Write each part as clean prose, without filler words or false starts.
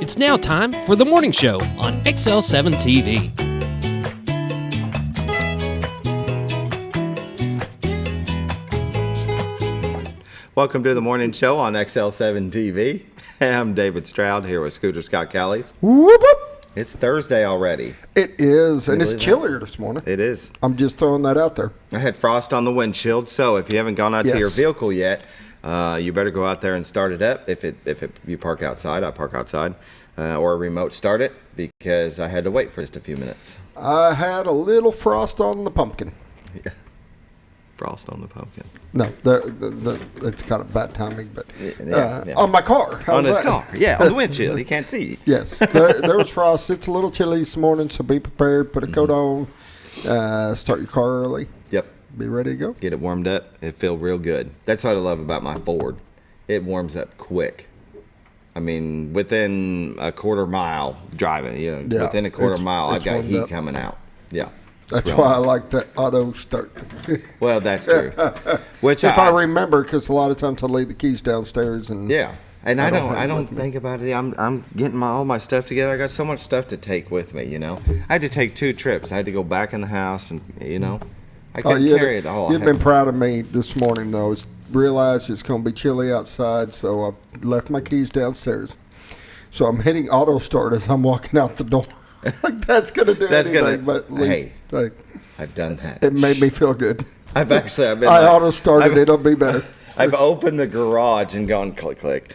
It's now time for the morning show on XL7-TV. Welcome to the morning show on XL7-TV. I'm David Stroud here with Scooter Scott Callies. Whoop, whoop. It's Thursday already. It is, and it's chillier this morning. It is. I'm just throwing that out there. I had frost on the windshield, so if you haven't gone out to your vehicle yet, you better go out there and start it up. If you park outside, I park outside, or remote start it, because I had to wait for just a few minutes. I had a little frost on the pumpkin. Yeah. Frost on the pumpkin. No, it's kind of bad timing, but Yeah. on my car. On his car, yeah, on the windshield. He can't see. Yes, there was frost. It's a little chilly this morning, so be prepared. Put a coat on. Start your car early. Yep. Be ready to go. Get it warmed up. It feels real good. That's what I love about my Ford. It warms up quick. I mean, within a quarter mile driving, within a quarter mile, I've got heat coming out. Yeah. That's why I like that auto start. Well, that's true. Which if I remember, because a lot of times I leave the keys downstairs and and I don't think about it. I'm getting all my stuff together. I got so much stuff to take with me. I had to take 2 trips. I had to go back in the house, and I couldn't carry it all. You've been proud of me this morning, though. Realized it's going to be chilly outside, so I left my keys downstairs. So I'm hitting auto start as I'm walking out the door. Like that's gonna do anything, but at least, I've done that. It made me feel good. I've been. I auto started. It'll be better. I've opened the garage and gone click click.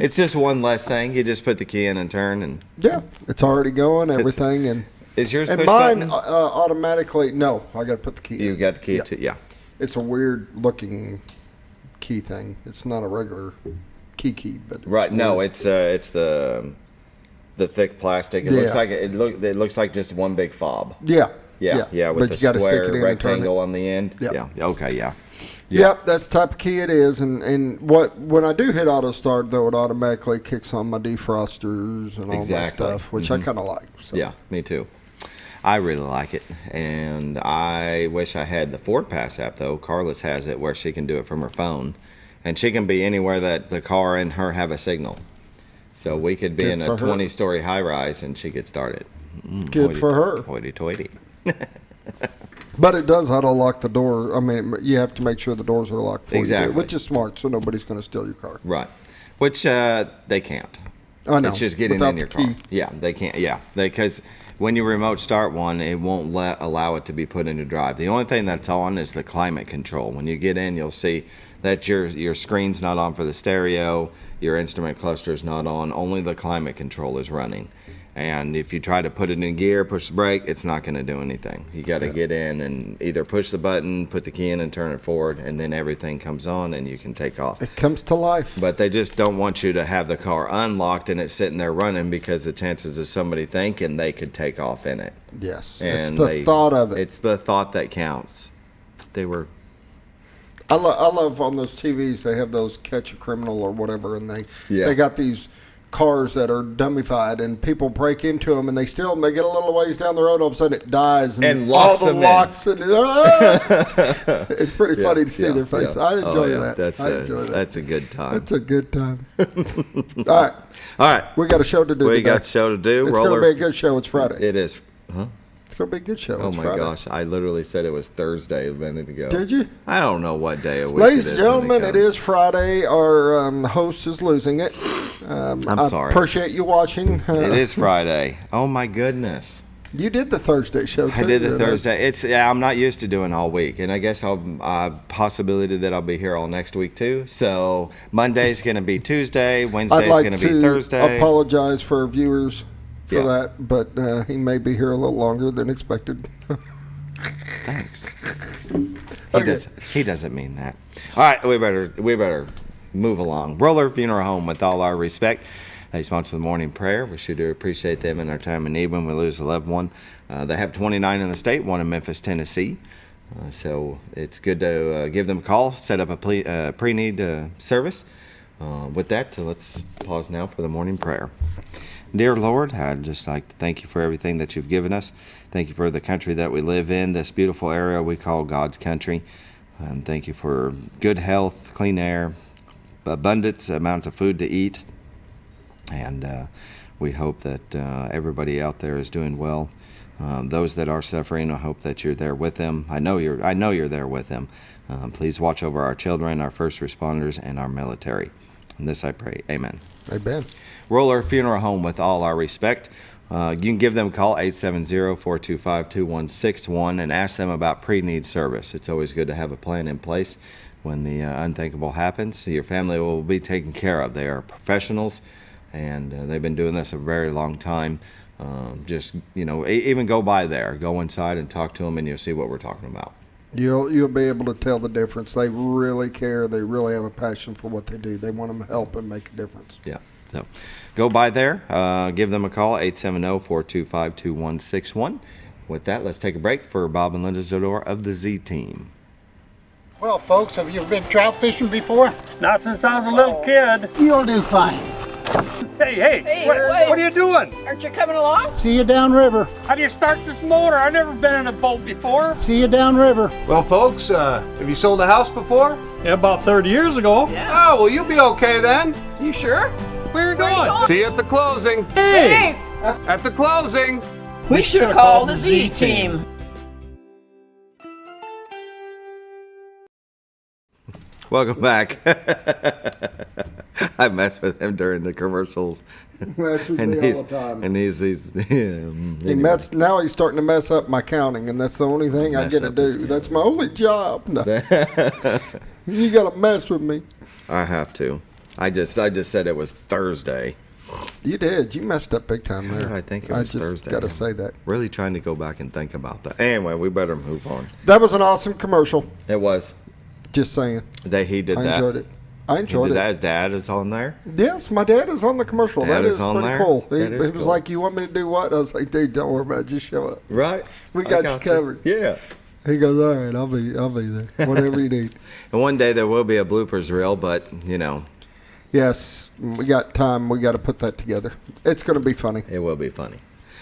It's just one less thing. You just put the key in and turn, and it's already going. Everything and is yours and push mine button? Automatically. No, I got to put the key. You got the key to It's a weird looking key thing. It's not a regular key, but right. No, it's the thick plastic. It looks like just one big fob. Yeah, with the square rectangle on the end. Yeah. Okay. Yeah. Yep, that's the type of key it is. And when I do hit auto start, though, it automatically kicks on my defrosters and all that stuff, which I kind of like. So. Yeah, me too. I really like it, and I wish I had the Ford Pass app, though. Carlos has it where she can do it from her phone, and she can be anywhere that the car and her have a signal. So we could be in a 20-story high-rise, and she could start it. Good for her. Hoity-toity. But it does auto-lock the door. I mean, you have to make sure the doors are locked for you, which is smart, so nobody's going to steal your car. Right. Which they can't. I know. It's just getting in your car. Yeah, they can't. Yeah, because when you remote start one, it won't allow it to be put into drive. The only thing that's on is the climate control. When you get in, you'll see that your screen's not on for the stereo, your instrument cluster is not on, only the climate control is running. And if you try to put it in gear, push the brake, it's not going to do anything. You got to get in and either push the button, put the key in and turn it forward, and then everything comes on and you can take off. It comes to life. But they just don't want you to have the car unlocked and it's sitting there running, because the chances of somebody thinking they could take off in it. Yes, and it's the thought of it. It's the thought that counts. I love on those TVs, they have those catch a criminal or whatever, and they got these cars that are dummified, and people break into them, and they get a little ways down the road, all of a sudden it dies, and locks all the them locks in. It's pretty funny to see their face. I enjoy that. That's a good time. That's a good time. All right. We got a show to do. We got a show to do. It's going to be a good show. It's Friday. It is. Huh? It's going to be a good show. Oh, my gosh. I literally said it was Thursday a minute ago. Did you? I don't know what day of week Ladies and gentlemen, it is Friday. Our host is losing it. I'm sorry. I appreciate you watching. It is Friday. Oh, my goodness. You did the Thursday show, too. I did the Thursday. I'm not used to doing all week, and I guess possibility that I'll be here all next week, too. So Monday's going to be Tuesday. Wednesday's going to be Thursday. I'd like to apologize for our viewers for that, but he may be here a little longer than expected. Thanks. He doesn't mean that. All right, we better move along. Roller Funeral Home, with all our respect, they sponsor the morning prayer. We sure do appreciate them in our time of need when we lose a loved one. They have 29 in the state, one in Memphis, Tennessee. So it's good to give them a call, set up a pre-need service. With that, let's pause now for the morning prayer. Dear Lord, I'd just like to thank you for everything that you've given us. Thank you for the country that we live in, this beautiful area we call God's country. And thank you for good health, clean air, abundant amount of food to eat. And we hope that everybody out there is doing well. Those that are suffering, I hope that you're there with them. I know you're there with them. Please watch over our children, our first responders, and our military. And this I pray. Amen. Amen. Roller Funeral Home, with all our respect. You can give them a call, 870-425-2161, and ask them about pre-need service. It's always good to have a plan in place when the unthinkable happens. Your family will be taken care of. They are professionals, and they've been doing this a very long time. Just, even go by there. Go inside and talk to them, and you'll see what we're talking about. You'll be able to tell the difference. They really care. They really have a passion for what they do. They want to help and make a difference. Yeah. So go by there. Give them a call, 870-425-2161. With that, let's take a break for Bob and Linda Zdora of the Z Team. Well, folks, have you been trout fishing before? Not since I was a little kid. You'll do fine. Hey, what are you doing? Aren't you coming along? See you downriver. How do you start this motor? I've never been in a boat before. See you downriver. Well, folks, have you sold a house before? Yeah, about 30 years ago. Yeah. Oh, well, you'll be okay then. You sure? Where are you going? See you at the closing. Hey! At the closing. We should call the Z Team. Welcome back. I mess with him during the commercials. That's with me all the time. And he's Now he's starting to mess up my counting, and that's the only thing I Mess get to up his do. That's my only job. No. You got to mess with me. I have to. I just said it was Thursday. You did. You messed up big time there. I think it was Thursday. Got to say that. Really trying to go back and think about that. Anyway, we better move on. That was an awesome commercial. It was. Just saying. He did I that. enjoyed it. I enjoyed it. His dad is on there. Yes, my dad is on the commercial. Dad That is is on pretty there? cool. He That is was cool. like, "You want me to do what?" I was like, "Dude, don't worry about it. Just show up. Right. We got you covered." Yeah. He goes, "All right, I'll be there. Whatever you need." And one day there will be a bloopers reel, but Yes, we got time. We got to put that together. It's going to be funny. it will be funny.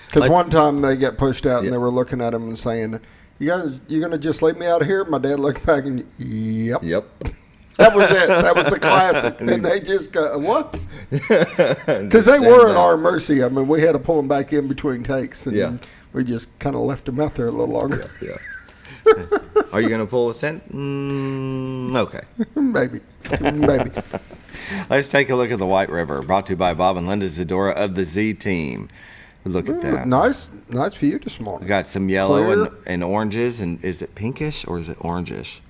Because one time they got pushed out Yeah. and they were looking at him and saying, "You guys, you going to just leave me out here?" My dad looked back and, "Yep." Yep. That was it. That was the classic. And they just go, "What?" Because they were at our mercy. I mean, we had to pull them back in between takes. And Yeah. we just kind of left them out there a little longer. Yeah. Are you going to pull us in? Okay. Maybe. Let's take a look at the White River, brought to you by Bob and Linda Zdora of the Z Team. Look at that. Nice view this morning. We got some yellow Clear. and oranges, and is it pinkish or is it orangish?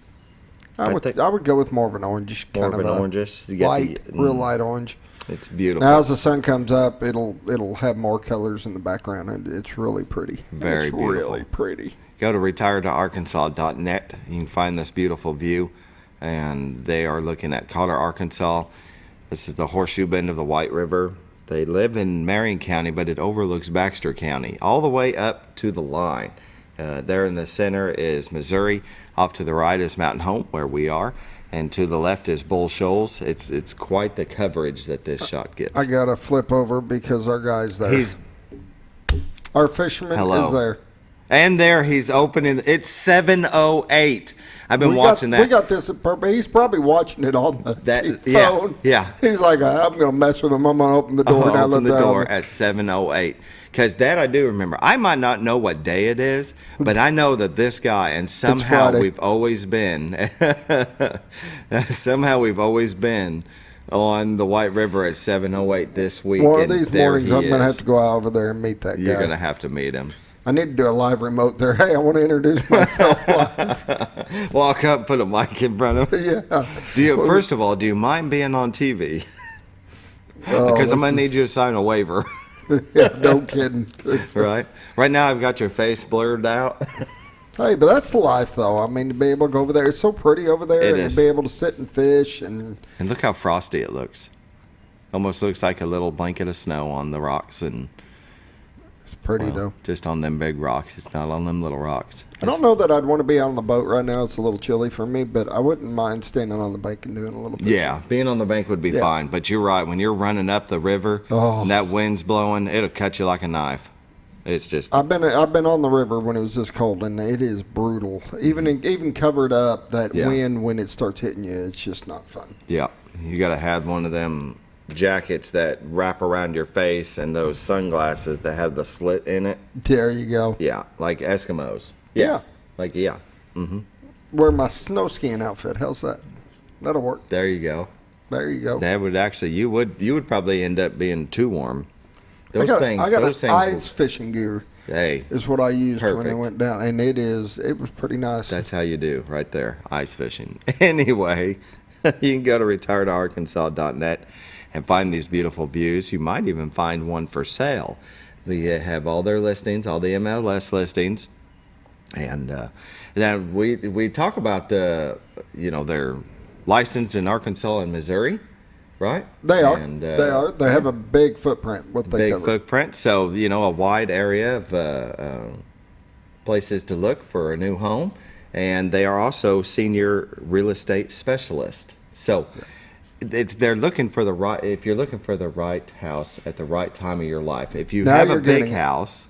I would go with more of an orange, More kind of an orangish. You get light, real light orange. It's beautiful. Now, as the sun comes up, it'll have more colors in the background, and it's really pretty. Very it's beautiful. really pretty. Go to retiredtoarkansas.net. You can find this beautiful view, and they are looking at Cotter, Arkansas. This is the horseshoe bend of the White River. They live in Marion County, but it overlooks Baxter County, all the way up to the line. There in the center is Missouri. Off to the right is Mountain Home, where we are, and to the left is Bull Shoals. It's quite the coverage that this shot gets. I got to flip over because our guy's there. Our fisherman Hello. is there. And there he's opening. It's 7:08. I've been watching that. We got this at purpose. He's probably watching it on the phone. Yeah. He's like, "I'm going to mess with him. I'm going to open the door now." Open the door at 7:08. Because that I do remember. I might not know what day it is, but I know that this guy, and somehow Friday. we've always been, on the White River at 7:08 this week. One of and these there mornings, he I'm going to is. have to go out over there and meet that guy. You're going to have to meet him. I need to do a live remote there. Hey, I want to introduce myself live. Walk up, put a mic in front of him. Yeah. First of all, do you mind being on TV? Oh, Because I'm this going to need you to sign a waiver. Yeah, no kidding. Right now I've got your face blurred out. Hey, but that's the life, though. I mean, to be able to go over there, it's so pretty over there, It and is. to be able to sit and fish, and And look how frosty it looks. Almost looks like a little blanket of snow on the rocks, and it's pretty, though. just on them big rocks. It's not on them little rocks. I don't know that I'd want to be on the boat right now. It's a little chilly for me, but I wouldn't mind standing on the bank and doing a little fishing. Yeah, being on the bank would be Yeah. fine. But you're right. When you're running up the river Oh. and that wind's blowing, it'll cut you like a knife. It's just I've been on the river when it was this cold, and it is brutal. Even covered up, that Yeah. wind when it starts hitting you, it's just not fun. yeah. You got to have one of them jackets that wrap around your face and those sunglasses that have the slit in it. There you go. Yeah, like Eskimos. Yeah. Like, yeah. Wear my snow skiing outfit. How's that? That'll work. There you go. There you go. That would actually, you would probably end up being too warm. I got those things ice fishing gear. Hey, is what I used when I perfect. went down, and it was pretty nice. That's how you do right there, ice fishing. Anyway, you can go to retiredarkansas.net and find these beautiful views. You might even find one for sale. They have all their listings, all the MLS listings, and now we talk about their license in Arkansas and Missouri, right? They are. And, they are. They have a big footprint. What they big cover. footprint. So a wide area of places to look for a new home, and they are also senior real estate specialists. So they're looking for the right. If you're looking for the right house at the right time of your life, if you Now have a you're big getting it. house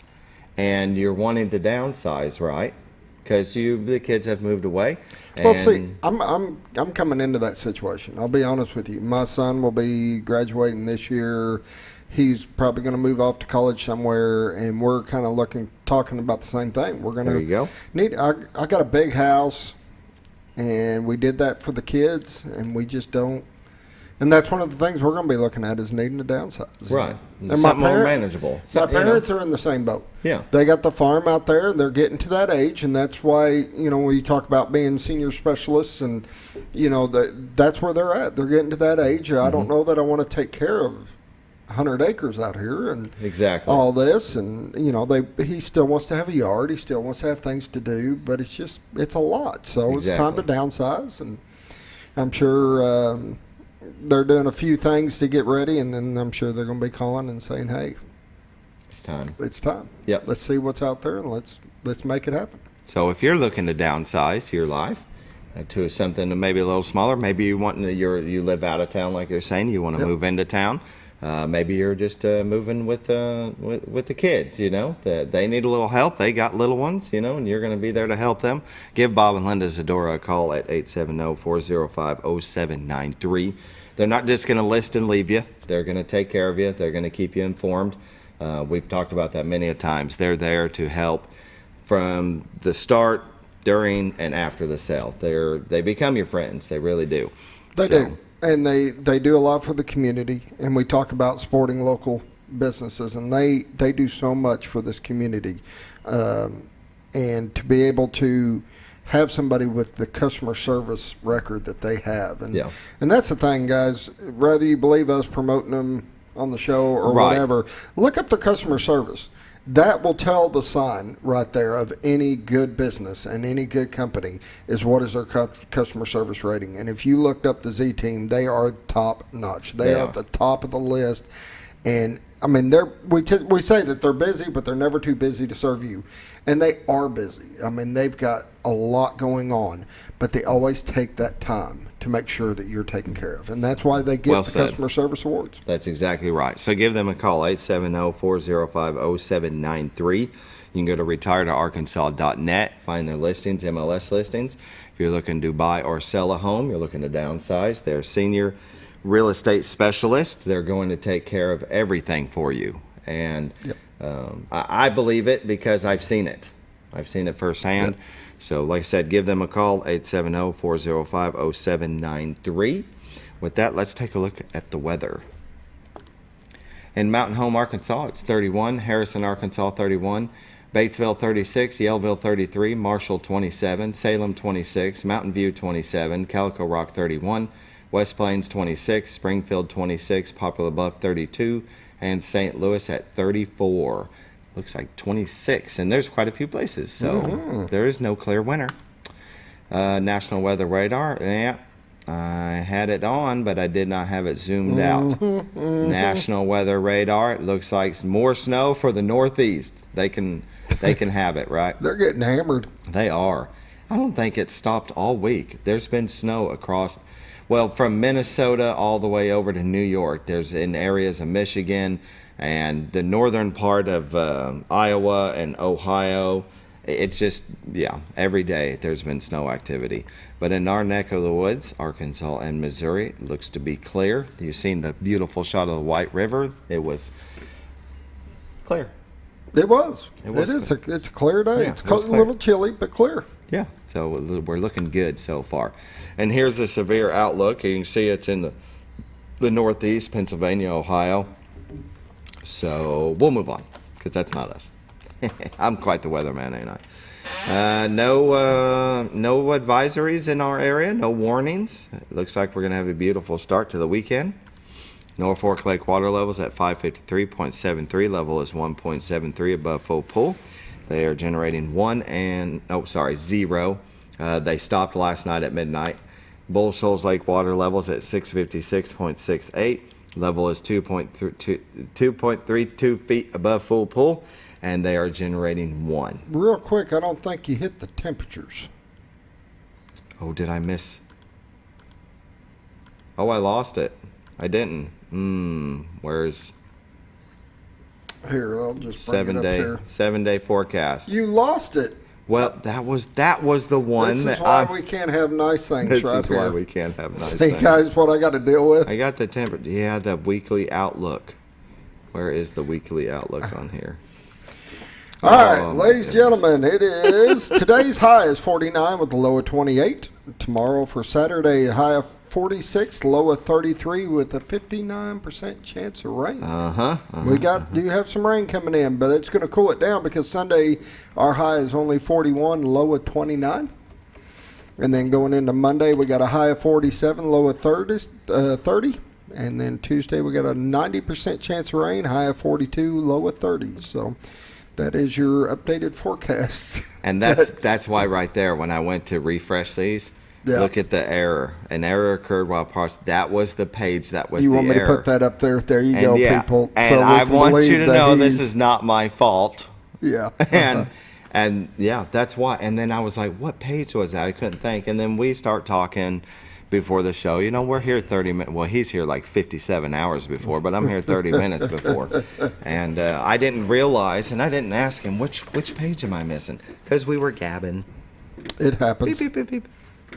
and you're wanting to downsize, right? Because the kids have moved away. Well, and see, I'm coming into that situation. I'll be honest with you. My son will be graduating this year. He's probably going to move off to college somewhere, and we're kind of talking about the same thing. We're going to There you go. I got a big house, and we did that for the kids, and we just don't. And that's one of the things we're going to be looking at is needing to downsize. Right. And Something more manageable. My parents are in the same boat. Yeah. They got the farm out there. They're getting to that age, and that's why, when you talk about being senior specialists and, that's where they're at. They're getting to that age. I don't know that I want to take care of 100 acres out here and Exactly. all this. And, he still wants to have a yard. He still wants to have things to do, but it's a lot. So It's time to downsize, and I'm sure they're doing a few things to get ready, and then I'm sure they're going to be calling and saying, "Hey, It's time. it's time. Yep. Let's see what's out there, and let's make it happen." So if you're looking to downsize your life to something maybe a little smaller, maybe you live out of town, like you're saying, you want to move into town. Maybe you're just moving with the kids. They need a little help. They got little ones. And you're going to be there to help them. Give Bob and Linda Zdora a call at 870-405-0793. They're not just going to list and leave you. They're going to take care of you. They're going to keep you informed. We've talked about that many a times. They're there to help from the start, during, and after the sale. They become your friends. They really do. They do. And they do a lot for the community. And we talk about supporting local businesses, and they do so much for this community. And to be able to have somebody with the customer service record that they have. And that's the thing, guys. Whether you believe us promoting them on the show or whatever, look up their customer service. That will tell the sign right there of any good business and any good company is what is their customer service rating. And if you looked up the Z Team, they are top notch. They are at the top of the list. And I mean, we say that they're busy, but they're never too busy to serve you. And they are busy. I mean, they've got a lot going on, but they always take that time to make sure that you're taken care of. And that's why they get the customer service awards. That's exactly right. So give them a call, 870-405-0793. You can go to retiredarkansas.net, find their listings, MLS listings. If you're looking to buy or sell a home, you're looking to downsize, they're senior real estate specialists. They're going to take care of everything for you. And I believe it because I've seen it. I've seen it firsthand. Yep. So like I said, give them a call, 870-405-0793. With that, let's take a look at the weather. In Mountain Home, Arkansas, it's 31. Harrison, Arkansas, 31. Batesville, 36. Yellville, 33. Marshall, 27. Salem, 26. Mountain View, 27. Calico Rock, 31. West Plains, 26. Springfield, 26. Poplar Bluff, 32. And St. Louis at 34. Looks like 26, and there's quite a few places, so there is no clear winner. National Weather Radar, I had it on, but I did not have it zoomed out. National Weather Radar, it looks like more snow for the Northeast. They can have it, right? They're getting hammered. They are. I don't think it stopped all week. There's been snow across, from Minnesota all the way over to New York. There's in areas of Michigan and the northern part of Iowa and Ohio, It's just, every day there's been snow activity. But in our neck of the woods, Arkansas and Missouri, it looks to be clear. You've seen the beautiful shot of the White River. It was clear. It was. It's It's a clear day. Yeah, It's it was a clear. little chilly, but clear. Yeah, so we're looking good so far. And here's the severe outlook. You can see it's in the Northeast, Pennsylvania, Ohio. So we'll move on, because that's not us. I'm quite the weatherman, ain't I? No advisories in our area, no warnings. It looks like we're going to have a beautiful start to the weekend. Norfolk Lake water levels at 553.73. Level is 1.73 above full pool. They are generating 0. They stopped last night at midnight. Bull Shoals Lake water levels at 656.68. Level is 2.32 feet above full pool, and they are generating 1. Real quick, I don't think you hit the temperatures. Oh, did I miss? Oh, I lost it. I didn't. Where's Here, I'll just bring it up here. 7-day forecast? You lost it. Well, that was the one This that is why we can't have nice things This right is here. why we can't have nice See, things. guys, what I got to deal with. I got the temperature. Yeah, the weekly outlook. Where is the weekly outlook on here? All right, Oh, my ladies and goodness. gentlemen, it is today's high is 49 with a low of 28. Tomorrow for Saturday, a high of 46, low of 33 with a 59% chance of rain. We do have some rain coming in, but it's going to cool it down because Sunday our high is only 41, low of 29. And then going into Monday, we got a high of 47, low of 30. And then Tuesday, we got a 90% chance of rain, high of 42, low of 30. So that is your updated forecast. And that's why right there, when I went to refresh these, look at the error. An error occurred while parsing. That was the page that was the error. You want me to put that up there? There you go, people. And so I want believe you to that know this is not my fault. Yeah. And yeah, that's why. And then I was like, what page was that? I couldn't think. And then we start talking before the show. You know, we're here 30 minutes. Well, he's here like 57 hours before, but I'm here 30 minutes before. And I didn't realize, and I didn't ask him, which page am I missing? Because we were gabbing. It happens. Beep, beep, beep, beep.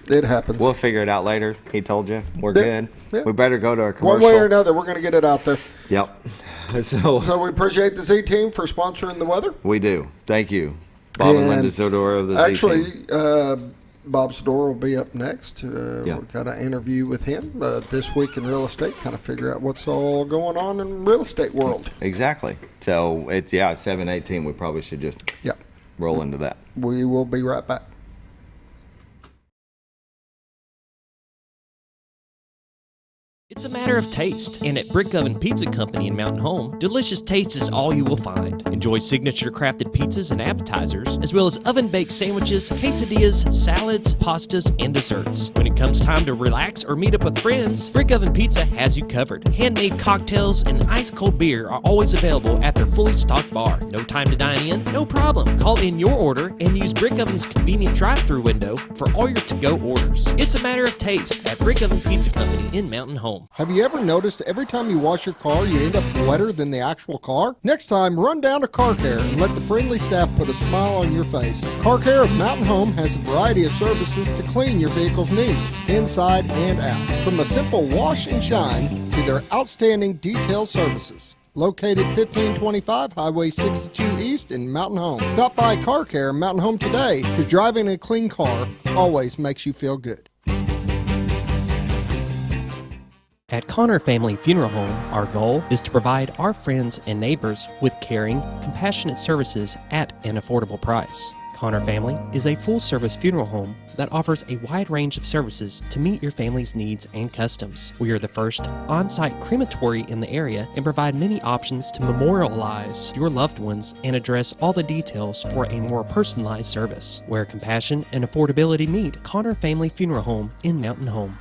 It happens. We'll figure it out later. He told you. We're Yeah, good. yeah. We better go to a commercial. One way or another, we're going to get it out there. Yep. So we appreciate the Z Team for sponsoring the weather. we do. Thank you. Bob and Linda Zdora of the Z Team. Actually, Bob Zdora will be up next. We've got an interview with him this week in real estate, kind of figure out what's all going on in the real estate world. Exactly. So it's 7:18. We probably should just roll into that. We will be right back. It's a matter of taste, and at Brick Oven Pizza Company in Mountain Home, delicious taste is all you will find. Enjoy signature crafted pizzas and appetizers, as well as oven-baked sandwiches, quesadillas, salads, pastas, and desserts. When it comes time to relax or meet up with friends, Brick Oven Pizza has you covered. Handmade cocktails and ice-cold beer are always available at their fully stocked bar. No time to dine in? No problem. Call in your order and use Brick Oven's convenient drive-thru window for all your to-go orders. It's a matter of taste at Brick Oven Pizza Company in Mountain Home. Have you ever noticed every time you wash your car, you end up wetter than the actual car? Next time, run down to Car Care and let the friendly staff put a smile on your face. Car Care of Mountain Home has a variety of services to clean your vehicle's needs, inside and out. From a simple wash and shine to their outstanding detail services. Located 1525 Highway 62 East in Mountain Home. Stop by Car Care Mountain Home today, because driving a clean car always makes you feel good. At Connor Family Funeral Home, our goal is to provide our friends and neighbors with caring, compassionate services at an affordable price. Connor Family is a full-service funeral home that offers a wide range of services to meet your family's needs and customs. We are the first on-site crematory in the area and provide many options to memorialize your loved ones and address all the details for a more personalized service. Where compassion and affordability meet, Connor Family Funeral Home in Mountain Home.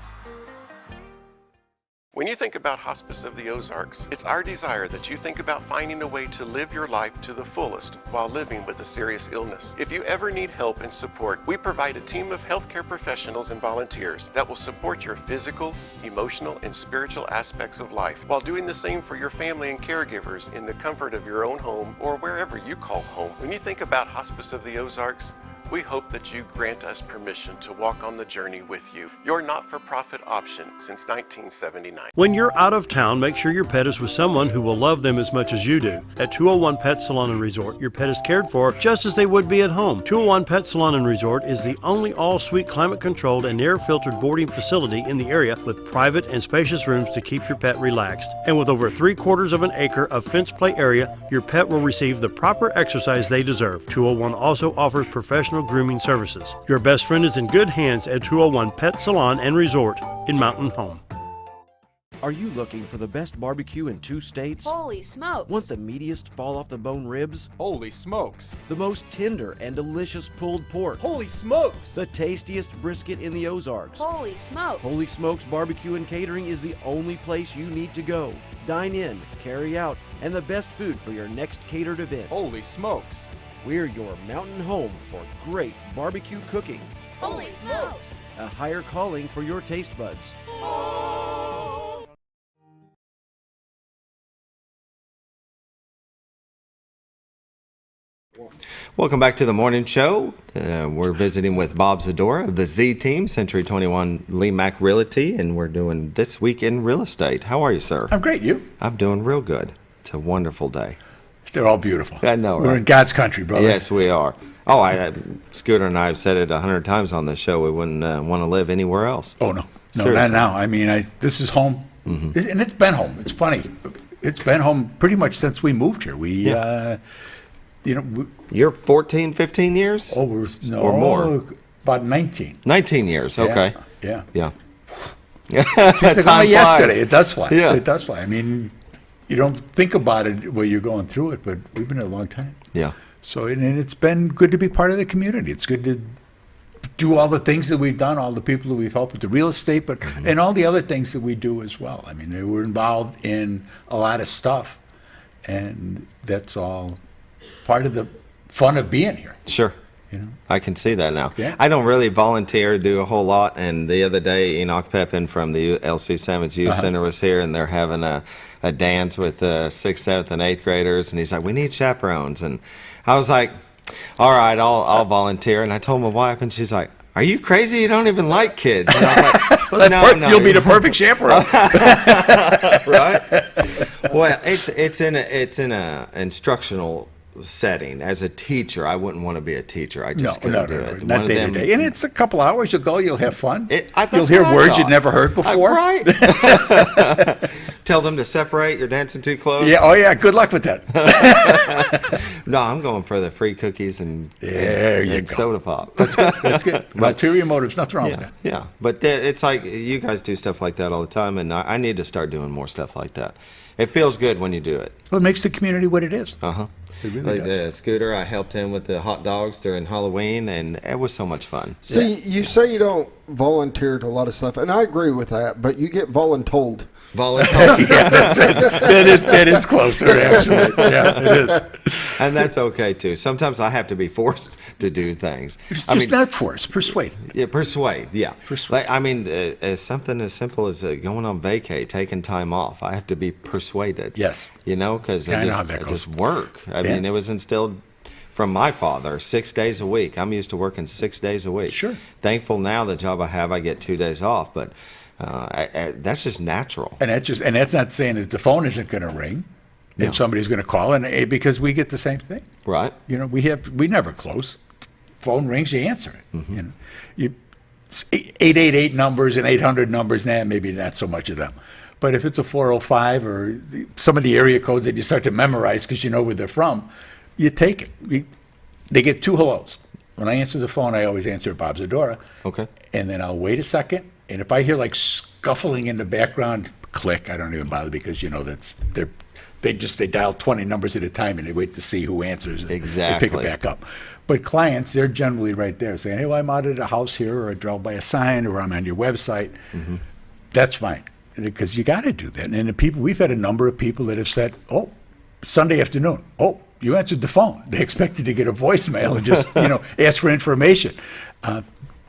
When you think about Hospice of the Ozarks, it's our desire that you think about finding a way to live your life to the fullest while living with a serious illness. If you ever need help and support, we provide a team of healthcare professionals and volunteers that will support your physical, emotional, and spiritual aspects of life while doing the same for your family and caregivers in the comfort of your own home or wherever you call home. When you think about Hospice of the Ozarks, we hope that you grant us permission to walk on the journey with you. Your not-for-profit option since 1979. When you're out of town, make sure your pet is with someone who will love them as much as you do. At 201 Pet Salon and Resort, your pet is cared for just as they would be at home. 201 Pet Salon and Resort is the only all-suite climate-controlled and air-filtered boarding facility in the area with private and spacious rooms to keep your pet relaxed. And with over 3/4 of an acre of fenced play area, your pet will receive the proper exercise they deserve. 201 also offers professional grooming services. Your best friend is in good hands at 201 Pet Salon and Resort in Mountain Home. Are you looking for the best barbecue in 2 states? Holy smokes! Want the meatiest fall-off-the-bone ribs? Holy smokes! The most tender and delicious pulled pork? Holy smokes! The tastiest brisket in the Ozarks? Holy smokes! Holy Smokes Barbecue and Catering is the only place you need to go. Dine in, carry out, and the best food for your next catered event. Holy smokes! We're your mountain home for great barbecue cooking. Holy smokes! A higher calling for your taste buds. Welcome back to the morning show. We're visiting with Bob Zdora of the Z Team, Century 21 LeMac Realty, and we're doing This Week in Real Estate. How are you, sir? I'm great. You? I'm doing real good. It's a wonderful day. They're all beautiful. I know, right? We're in God's country, brother. Yes, we are. Oh, Scooter and I have said it 100 times on this show. We wouldn't want to live anywhere else. Oh, no. No, Seriously. not now. I mean, this is home. Mm-hmm. And it's been home. It's funny. It's been home pretty much since we moved here. You're 14, 15 years? Or more. About 19. 19 years, okay. Yeah. Seems like only yesterday. It does fly. Yeah. It does fly. I mean, you don't think about it while you're going through it, but we've been here a long time. Yeah. So, and it's been good to be part of the community. It's good to do all the things that we've done, all the people that we've helped with the real estate, but and all the other things that we do as well. I mean, we're involved in a lot of stuff, and that's all part of the fun of being here. Sure. You know? I can see that now. Yeah. I don't really volunteer, do a whole lot. And the other day, Enoch Pepin from the LC7's Youth Center was here, and they're having a dance with 6th, 7th, and 8th graders. And he's like, we need chaperones. And I was like, all right, I'll volunteer. And I told my wife, and she's like, are you crazy? You don't even like kids. And I was like, well, that's no, you'll be the perfect chaperone. Right? Well, it's in a instructional setting. As a teacher, I wouldn't want to be a teacher. I just couldn't do it. Not day to day. And it's a couple hours. You'll go. You'll have fun. You'll hear what words you'd never heard before. Right. Tell them to separate. You're dancing too close. Yeah. Oh, yeah. Good luck with that. No, I'm going for the free cookies and soda pop. That's good. Ulterior motives. Nothing wrong with that. Yeah. But it's like you guys do stuff like that all the time, and I need to start doing more stuff like that. It feels good when you do it. Well, it makes the community what it is. Uh-huh. It really does. Scooter, I helped him with the hot dogs during Halloween, and it was so much fun. See, you say you don't volunteer to a lot of stuff, and I agree with that, but you get voluntold. Voluntold. Yeah, that's it. That is closer, actually. Yeah, it is. And that's okay, too. Sometimes I have to be forced to do things. Just not force, persuade. Yeah, persuade, yeah. Persuade. Like, something as simple as going on vacay, taking time off. I have to be persuaded. Yes. You know, because it just work. I mean, it was instilled from my father, 6 days a week. I'm used to working 6 days a week. Sure. Thankful now the job I have, I get 2 days off, but that's just natural. And that's not saying that the phone isn't going to ring. No. If somebody's going to call, and because we get the same thing. Right. You know, we never close. Phone rings, you answer it. Mm-hmm. You know, 888 numbers and 800 numbers, maybe not so much of them. But if it's a 405 or some of the area codes that you start to memorize because you know where they're from, you take it. They get 2 hellos. When I answer the phone, I always answer Bob Zdora. Okay. And then I'll wait a second, and if I hear like scuffling in the background, click. I don't even bother because you know they dial 20 numbers at a time and they wait to see who answers. Exactly. They pick it back up. But clients, they're generally right there saying, hey, well, I'm out at a house here, or I drove by a sign, or I'm on your website. Mm-hmm. That's fine. because you got to do that. And the people, we've had a number of people that have said, "Oh, Sunday afternoon, oh, you answered the phone." They expected to get a voicemail and just ask for information.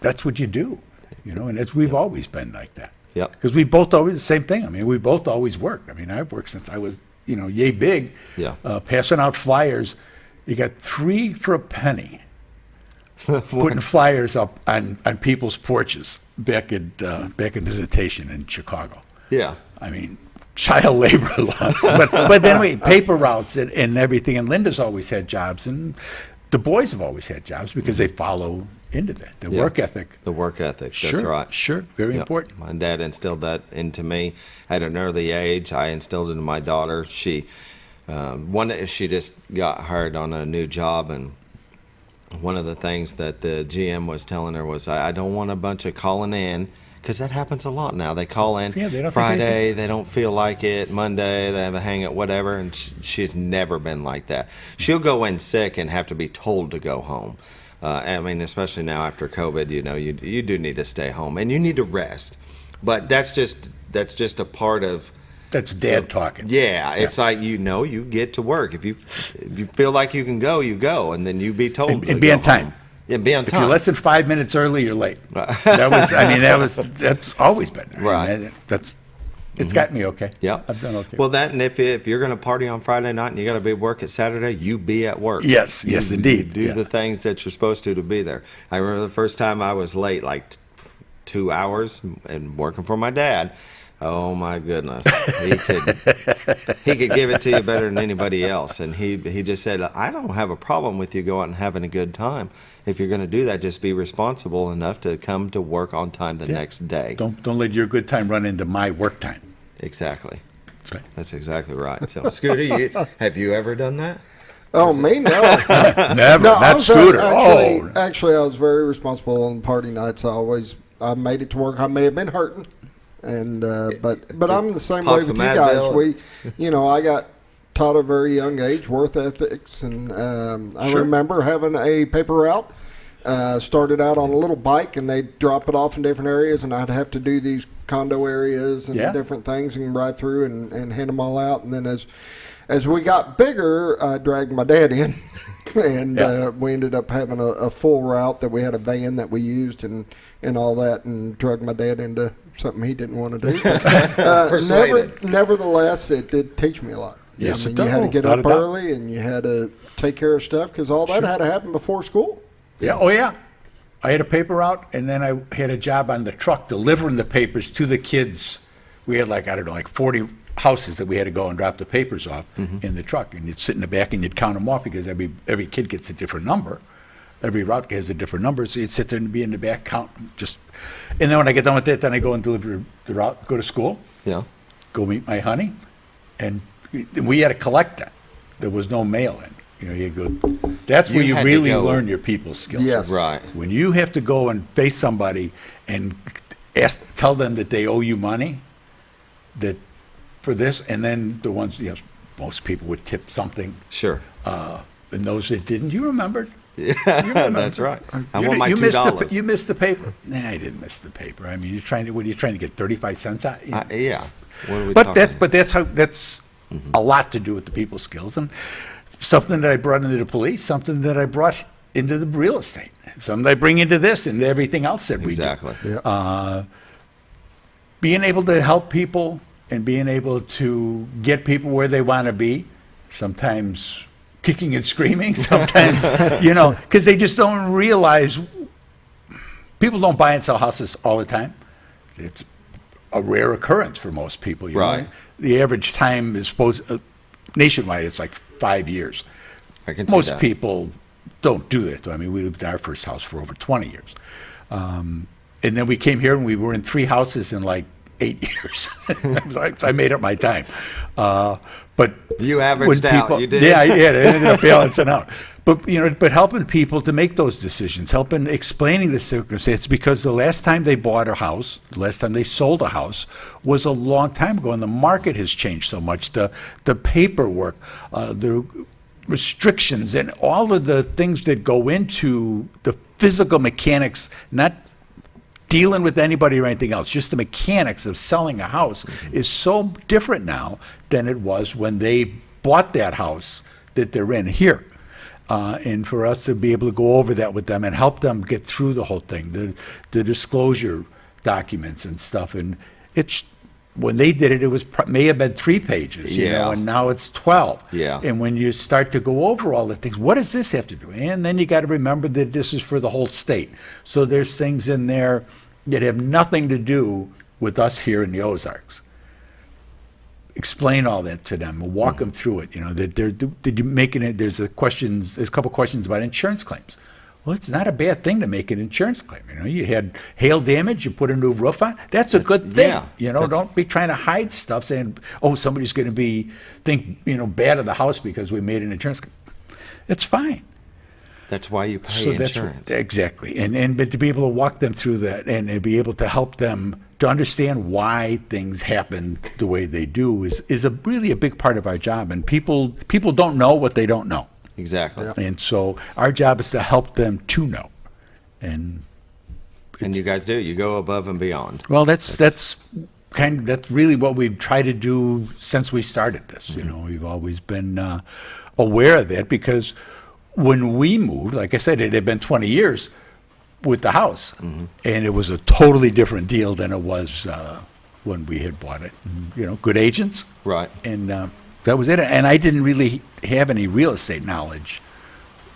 That's what you do, and we've always been like that. Yep. Because we both always the same thing. I mean, we both always worked. I mean, I've worked since I was yay big. Yeah. Passing out flyers, you got 3 for a penny. Putting flyers up on people's porches back in visitation in Chicago. Yeah. I mean, child labor laws. but then paper routes and everything. And Linda's always had jobs, and the boys have always had jobs because they follow into that. The work ethic. The work ethic. Sure, That's right. Sure. Very important. My dad instilled that into me at an early age. I instilled it in my daughter. She just got hired on a new job, and one of the things that the GM was telling her was, I don't want a bunch of calling in, because that happens a lot now. They call in Friday, they don't feel like it. Monday, they have a hang-up, whatever, and she's never been like that. She'll go in sick and have to be told to go home. I mean, especially now after COVID, you do need to stay home, and you need to rest. But that's just a part of... That's dad talking. Yeah, it's like you get to work. If you feel like you can go, you go, and then you be told and be on time. Home. Yeah, be on time. If you're less than 5 minutes early, you're late. That's always been there. Right. It's got me okay. Yeah, I've done okay. Well, and if you're going to party on Friday night and you got to be at work at Saturday, you be at work. Yes, indeed. Do the things that you're supposed to be there. I remember the first time I was late, like 2 hours, and working for my dad. Oh my goodness, he could give it to you better than anybody else, and he just said, I don't have a problem with you going out and having a good time. If you're going to do that, just be responsible enough to come to work on time the next day. Don't let your good time run into my work time. Exactly. That's right. That's exactly right. So, Scooter, have you ever done that? Oh, me? No. Never. No, Not Scooter. Actually, I was very responsible on party nights. I made it to work. I may have been hurting. And but I'm the same way with you guys. I got taught at a very young age work ethics, and I remember having a paper route. Started out on a little bike, and they'd drop it off in different areas, and I'd have to do these condo areas and different things and ride through and hand them all out. And then as we got bigger, I dragged my dad in. And we ended up having a full route that we had a van that we used and all that, and drugged my dad into something he didn't want to do. Nevertheless, it did teach me a lot. Yes, you had to get up early, and you had to take care of stuff, because all that had to happen before school. Yeah. Oh, yeah. I had a paper route, and then I had a job on the truck delivering the papers to the kids. We had like 40 houses that we had to go and drop the papers off in the truck, and you'd sit in the back and you'd count them off, because every kid gets a different number. Every route has a different number, so you'd sit there and be in the back, count and then when I get done with that, then I go and deliver the route, go to school, go meet my honey, and we had to collect that. There was no mail-in. You go. That's where you really learn your people's skills. Yes, right. When you have to go and face somebody and tell them that they owe you money, that for this, and then the ones most people would tip something. Sure. And those that didn't, you remembered. Yeah, that's right. I want my $2. You missed the paper. Nah, I didn't miss the paper. I mean, what are you trying to get 35 cents out? Yeah. What are we that's a lot to do with the people's skills, and something that I brought into the police, something that I brought into the real estate, something I bring into this and everything else that we do. Exactly. Yeah. Being able to help people and being able to get people where they want to be, sometimes kicking and screaming, sometimes, because they just don't realize. People don't buy and sell houses all the time. It's a rare occurrence for most people. Right. The average time is nationwide, it's like 5 years. I can see most that. people don't do that. I mean, we lived in our first house for over 20 years. And then we came here and we were in 3 houses in like 8 years. I made up my time. But you averaged out. You did. Yeah, it ended up balancing out. But but helping people to make those decisions, helping explaining the circumstance, because the last time they bought a house, the last time they sold a house, was a long time ago, and the market has changed so much. The paperwork, the restrictions, and all of the things that go into the physical mechanics, not dealing with anybody or anything else. Just the mechanics of selling a house is so different now than it was when they bought that house that they're in here. And for us to be able to go over that with them and help them get through the whole thing, the disclosure documents and stuff. And it's, when they did it, it was may have been 3 pages, you know, and now it's 12. Yeah. And when you start to go over all the things, what does this have to do? And then you got to remember that this is for the whole state. So there's things in there that have nothing to do with us here in the Ozarks. Explain all that to them and walk them through it. You know, that did you making it? There's a couple questions about insurance claims. Well, it's not a bad thing to make an insurance claim. You know, you had hail damage, you put a new roof on. That's a good thing. Yeah, you know, don't be trying to hide stuff saying, oh, somebody's going to think bad of the house because we made an insurance claim. It's fine. That's why you pay insurance. Exactly. But to be able to walk them through that and be able to help them to understand why things happen the way they do is really a big part of our job. And people don't know what they don't know. Exactly. And so our job is to help them to know. And you guys do. You go above and beyond. Well, that's really what we've tried to do since we started this. You know, we've always been aware of that, because when we moved, like I said, it had been 20 years with the house, and it was a totally different deal than it was when we had bought it. You know, good agents. Right. And that was it. And I didn't really have any real estate knowledge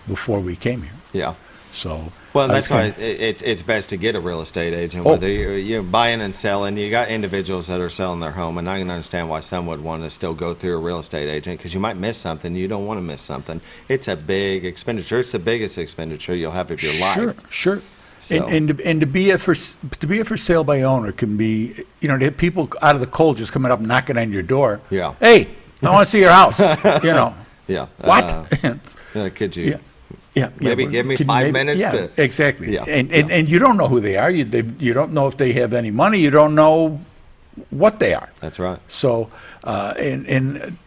before we came here. Yeah. So. Well, that's why it's best to get a real estate agent. Whether you're buying and selling, you got individuals that are selling their home, and I can understand why some would want to still go through a real estate agent, because you might miss something. You don't want to miss something. It's a big expenditure. It's the biggest expenditure you'll have of your life. Sure. So. And to be a for sale by owner can be, you know, to have people out of the cold just coming up knocking on your door. Yeah. Hey, I want to see your house. You know. Yeah. What? Could you? Yeah. Maybe give me 5 minutes to. Exactly. Yeah. And you don't know who they are. You don't know if they have any money. You don't know what they are. That's right. So, and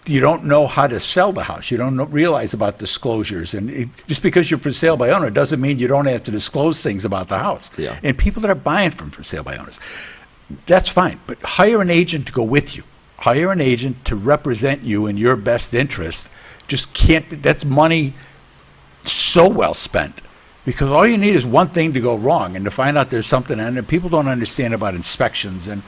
you don't know how to sell the house. You don't realize about disclosures. And just because you're for sale by owner doesn't mean you don't have to disclose things about the house. Yeah. And people that are buying from for sale by owners, that's fine. But hire an agent to go with you. Hire an agent to represent you in your best interest. Just can't. That's money so well spent, because all you need is one thing to go wrong and to find out there's something, and people don't understand about inspections and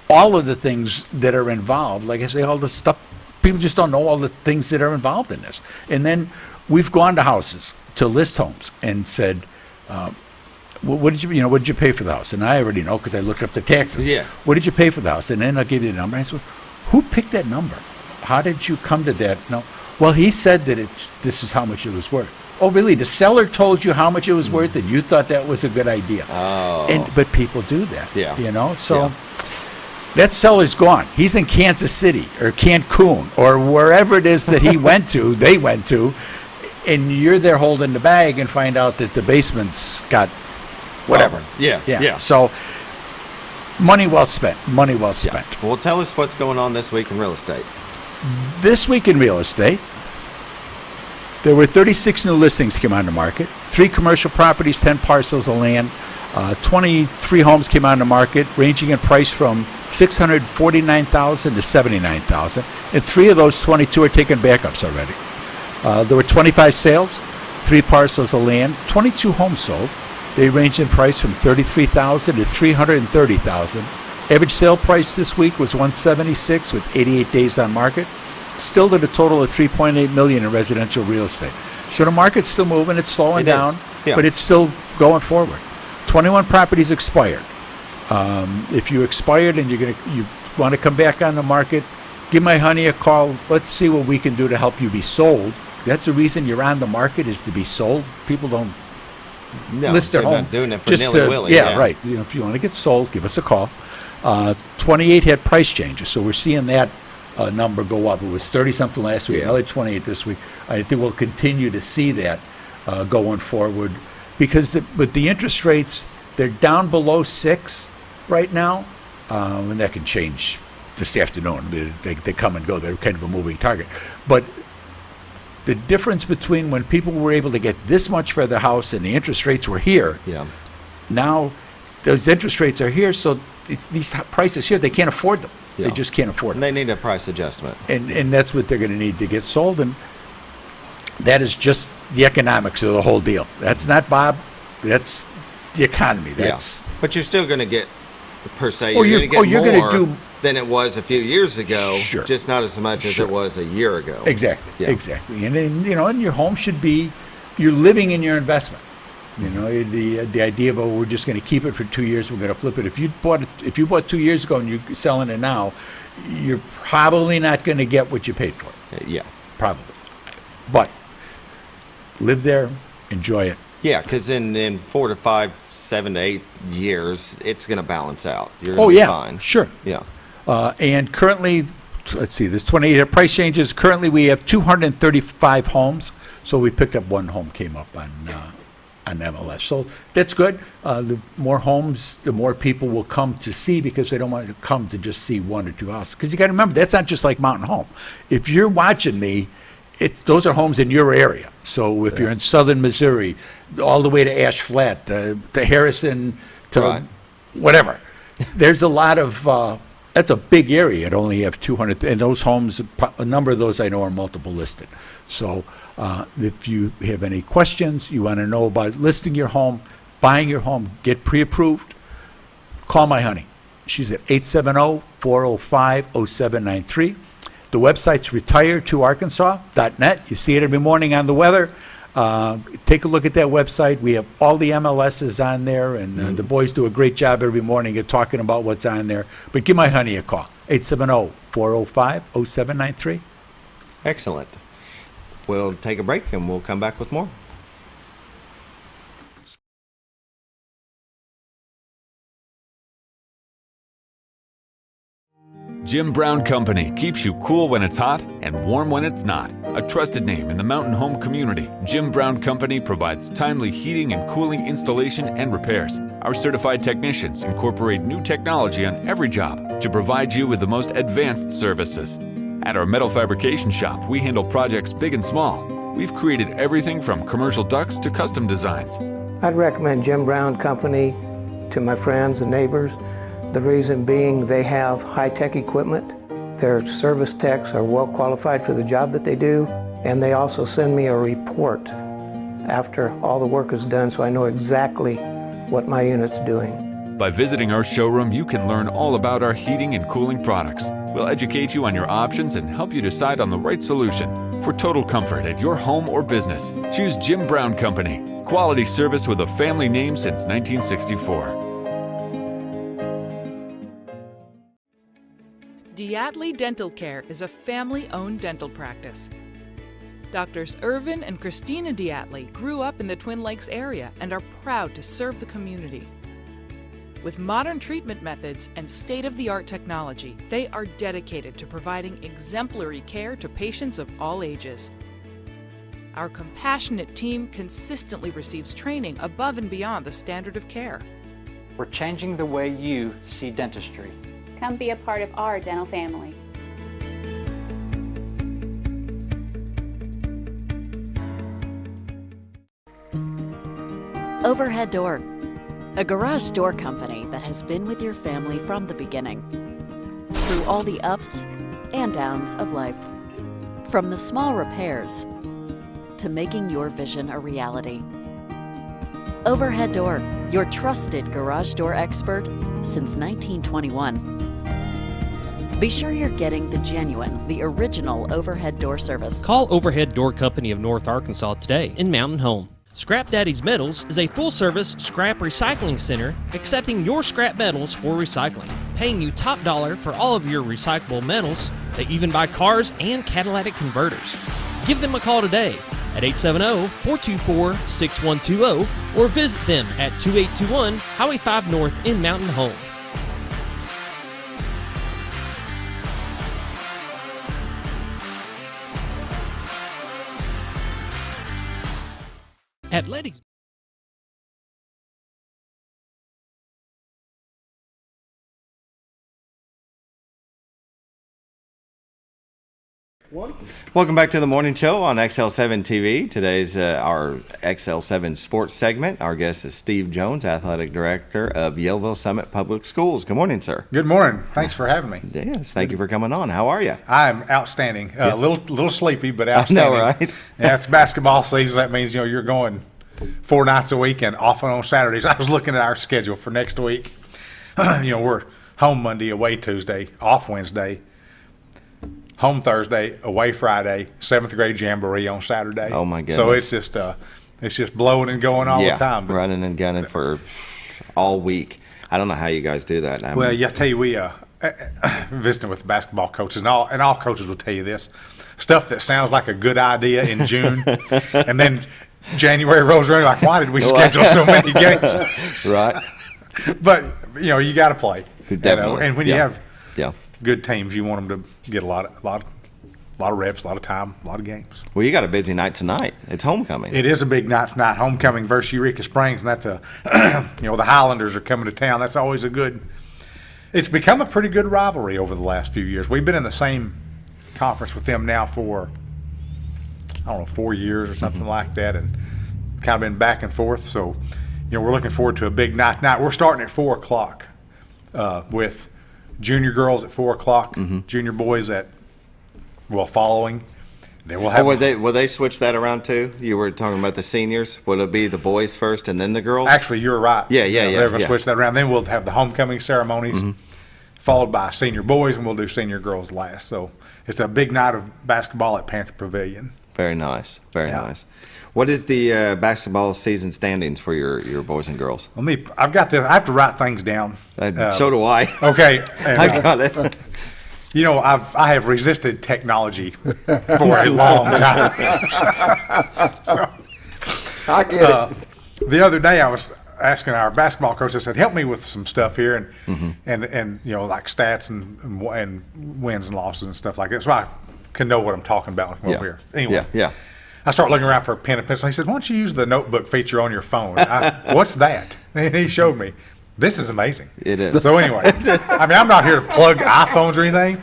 all of the things that are involved. Like I say, all the stuff, people just don't know all the things that are involved in this. And then we've gone to houses, to list homes, and said, what did you pay for the house? And I already know because I looked up the taxes. Yeah. What did you pay for the house? And then I'll give you the number. And I said, who picked that number? How did you come to that? No. Well, he said that this is how much it was worth. Oh, really? The seller told you how much it was worth, and you thought that was a good idea. Oh. But people do that. Yeah. You know? So that seller's gone. He's in Kansas City or Cancun or wherever it is that he they went to, and you're there holding the bag and find out that the basement's got whatever. Yeah. So money well spent. Money well spent. Yeah. Well, tell us what's going on this week in real estate. This week in real estate, there were 36 new listings came on the market, 3 commercial properties, 10 parcels of land, 23 homes came on the market, ranging in price from $649,000 to $79,000, and 3 of those 22 are taking backups already. There were 25 sales, 3 parcels of land, 22 homes sold. They range in price from $33,000 to $330,000. Average sale price this week was $176,000 with 88 days on market. Still at a total of $3.8 million in residential real estate. So the market's still moving. It's slowing down, but it's still going forward. 21 properties expired. If you expired and you want to come back on the market, give my honey a call. Let's see what we can do to help you be sold. That's the reason you're on the market, is to be sold. People don't list their home. Not doing it for nilly-willy. Yeah, right. You know, if you want to get sold, give us a call. 28 had price changes, so we're seeing that number go up. It was 30-something last week, another 28 this week. I think we'll continue to see that going forward, because with the interest rates, they're down below 6 right now, and that can change this afternoon. They come and go. They're kind of a moving target. But the difference between when people were able to get this much for their house and the interest rates were here, now those interest rates are here, so these prices here, they can't afford them. Yeah. They just can't afford And them. they need a price adjustment. And that's what they're going to need to get sold, and that is just the economics of the whole deal. That's not Bob. That's the economy. That's But you're still going to get, per se, Oh, you're going to get you're more gonna do- than it was a few years ago, Sure. just not as much as Sure. it was a year ago. Exactly. Yeah. Exactly. And then, and your home should be, you're living in your investment. The idea of, we're just going to keep it for 2 years, we're going to flip it. If you bought 2 years ago and you're selling it now, you're probably not going to get what you paid for it. Yeah. Probably. But live there, enjoy it. Yeah, because in 4 to 5, 7 to 8 years, it's going to balance out. You're Oh, gonna be yeah. fine. Sure. Yeah. And currently, let's see, there's 28 price changes. Currently, we have 235 homes. So we picked up one home, came up on MLS. So that's good. The more homes, the more people will come to see, because they don't want to come to just see one or two houses. Because you got to remember, that's not just like Mountain Home. If you're watching me, those are homes in your area. So if you're in southern Missouri, all the way to Ash Flat, to Harrison, to Right. whatever, there's a lot of. That's a big area. It only have 200, and those homes, a number of those I know are multiple listed. So if you have any questions, you want to know about listing your home, buying your home, get pre-approved, call my honey. She's at 870-405-0793. The website's retiredtoarkansas.net. You see it every morning on the weather. Take a look at that website. We have all the MLSs on there, and the boys do a great job every morning of talking about what's on there. But give my honey a call, 870-405-0793. Excellent. We'll take a break and we'll come back with more. Jim Brown Company keeps you cool when it's hot and warm when it's not. A trusted name in the mountain home community, Jim Brown Company provides timely heating and cooling installation and repairs. Our certified technicians incorporate new technology on every job to provide you with the most advanced services. At our metal fabrication shop, we handle projects big and small. We've created everything from commercial ducts to custom designs. I'd recommend Jim Brown Company to my friends and neighbors. The reason being, they have high-tech equipment. Their service techs are well qualified for the job that they do, and they also send me a report after all the work is done, so I know exactly what my unit's doing. By visiting our showroom, you can learn all about our heating and cooling products. We'll educate you on your options and help you decide on the right solution. For total comfort at your home or business, choose Jim Brown Company. Quality service with a family name since 1964. Diatley Dental Care is a family-owned dental practice. Doctors Irvin and Christina Diatley grew up in the Twin Lakes area and are proud to serve the community. With modern treatment methods and state-of-the-art technology, they are dedicated to providing exemplary care to patients of all ages. Our compassionate team consistently receives training above and beyond the standard of care. We're changing the way you see dentistry. Come be a part of our dental family. Overhead Door, a garage door company that has been with your family from the beginning, through all the ups and downs of life. From the small repairs to making your vision a reality. Overhead Door, your trusted garage door expert since 1921. Be sure you're getting the genuine, the original overhead door service. Call Overhead Door Company of North Arkansas today in Mountain Home. Scrap Daddy's Metals is a full-service scrap recycling center accepting your scrap metals for recycling, paying you top dollar for all of your recyclable metals. They even buy cars and catalytic converters. Give them a call today at 870-424-6120 or visit them at 2821 Highway 5 North in Mountain Home. At Letty's. Welcome back to the morning show on XL7-TV. Today's our XL7 sports segment. Our guest is Steve Jones, Athletic Director of Yellville Summit Public Schools. Good morning, sir. Good morning. Thanks for having me. Yes, thank you for coming on. How are you? I'm outstanding. A little sleepy, but outstanding. I know, right? Yeah, it's basketball season. That means you're going 4 nights a week and off on Saturdays. I was looking at our schedule for next week. We're home Monday, away Tuesday, off Wednesday. Home Thursday, away Friday, 7th grade jamboree on Saturday. Oh my goodness! So it's just blowing and going all the time. But running and gunning for all week. I don't know how you guys do that. I tell you, we visiting with basketball coaches, and all coaches will tell you this stuff that sounds like a good idea in June, and then January rolls around. Like, why did we schedule so many games? Right. But you got to play. Definitely. And when you have good teams, you want them to get a lot of reps, a lot of time, a lot of games. Well, you got a busy night tonight. It's homecoming. It is a big night tonight. Homecoming versus Eureka Springs, and that's the Highlanders are coming to town. That's always a good. It's become a pretty good rivalry over the last few years. We've been in the same conference with them now for 4 years or something like that, and kind of been back and forth. So, we're looking forward to a big night tonight. We're starting at 4:00 with junior girls at 4:00, junior boys following. Then we'll have. Will they switch that around too? You were talking about the seniors. Will it be the boys first and then the girls? Actually, you're right. Yeah. They're going to switch that around. Then we'll have the homecoming ceremonies, followed by senior boys, and we'll do senior girls last. So it's a big night of basketball at Panther Pavilion. Very nice. Very nice. What is the basketball season standings for your boys and girls? I've got this. I have to write things down. So do I. Okay. I got it. I have resisted technology for a long time. I get it. The other day I was asking our basketball coach, I said, help me with some stuff here and like stats and wins and losses and stuff like that. So I can know what I'm talking about when we're here. Anyway. Yeah. I start looking around for a pen and pencil. He said, why don't you use the notebook feature on your phone? What's that? And he showed me. This is amazing. It is. So anyway, I'm not here to plug iPhones or anything,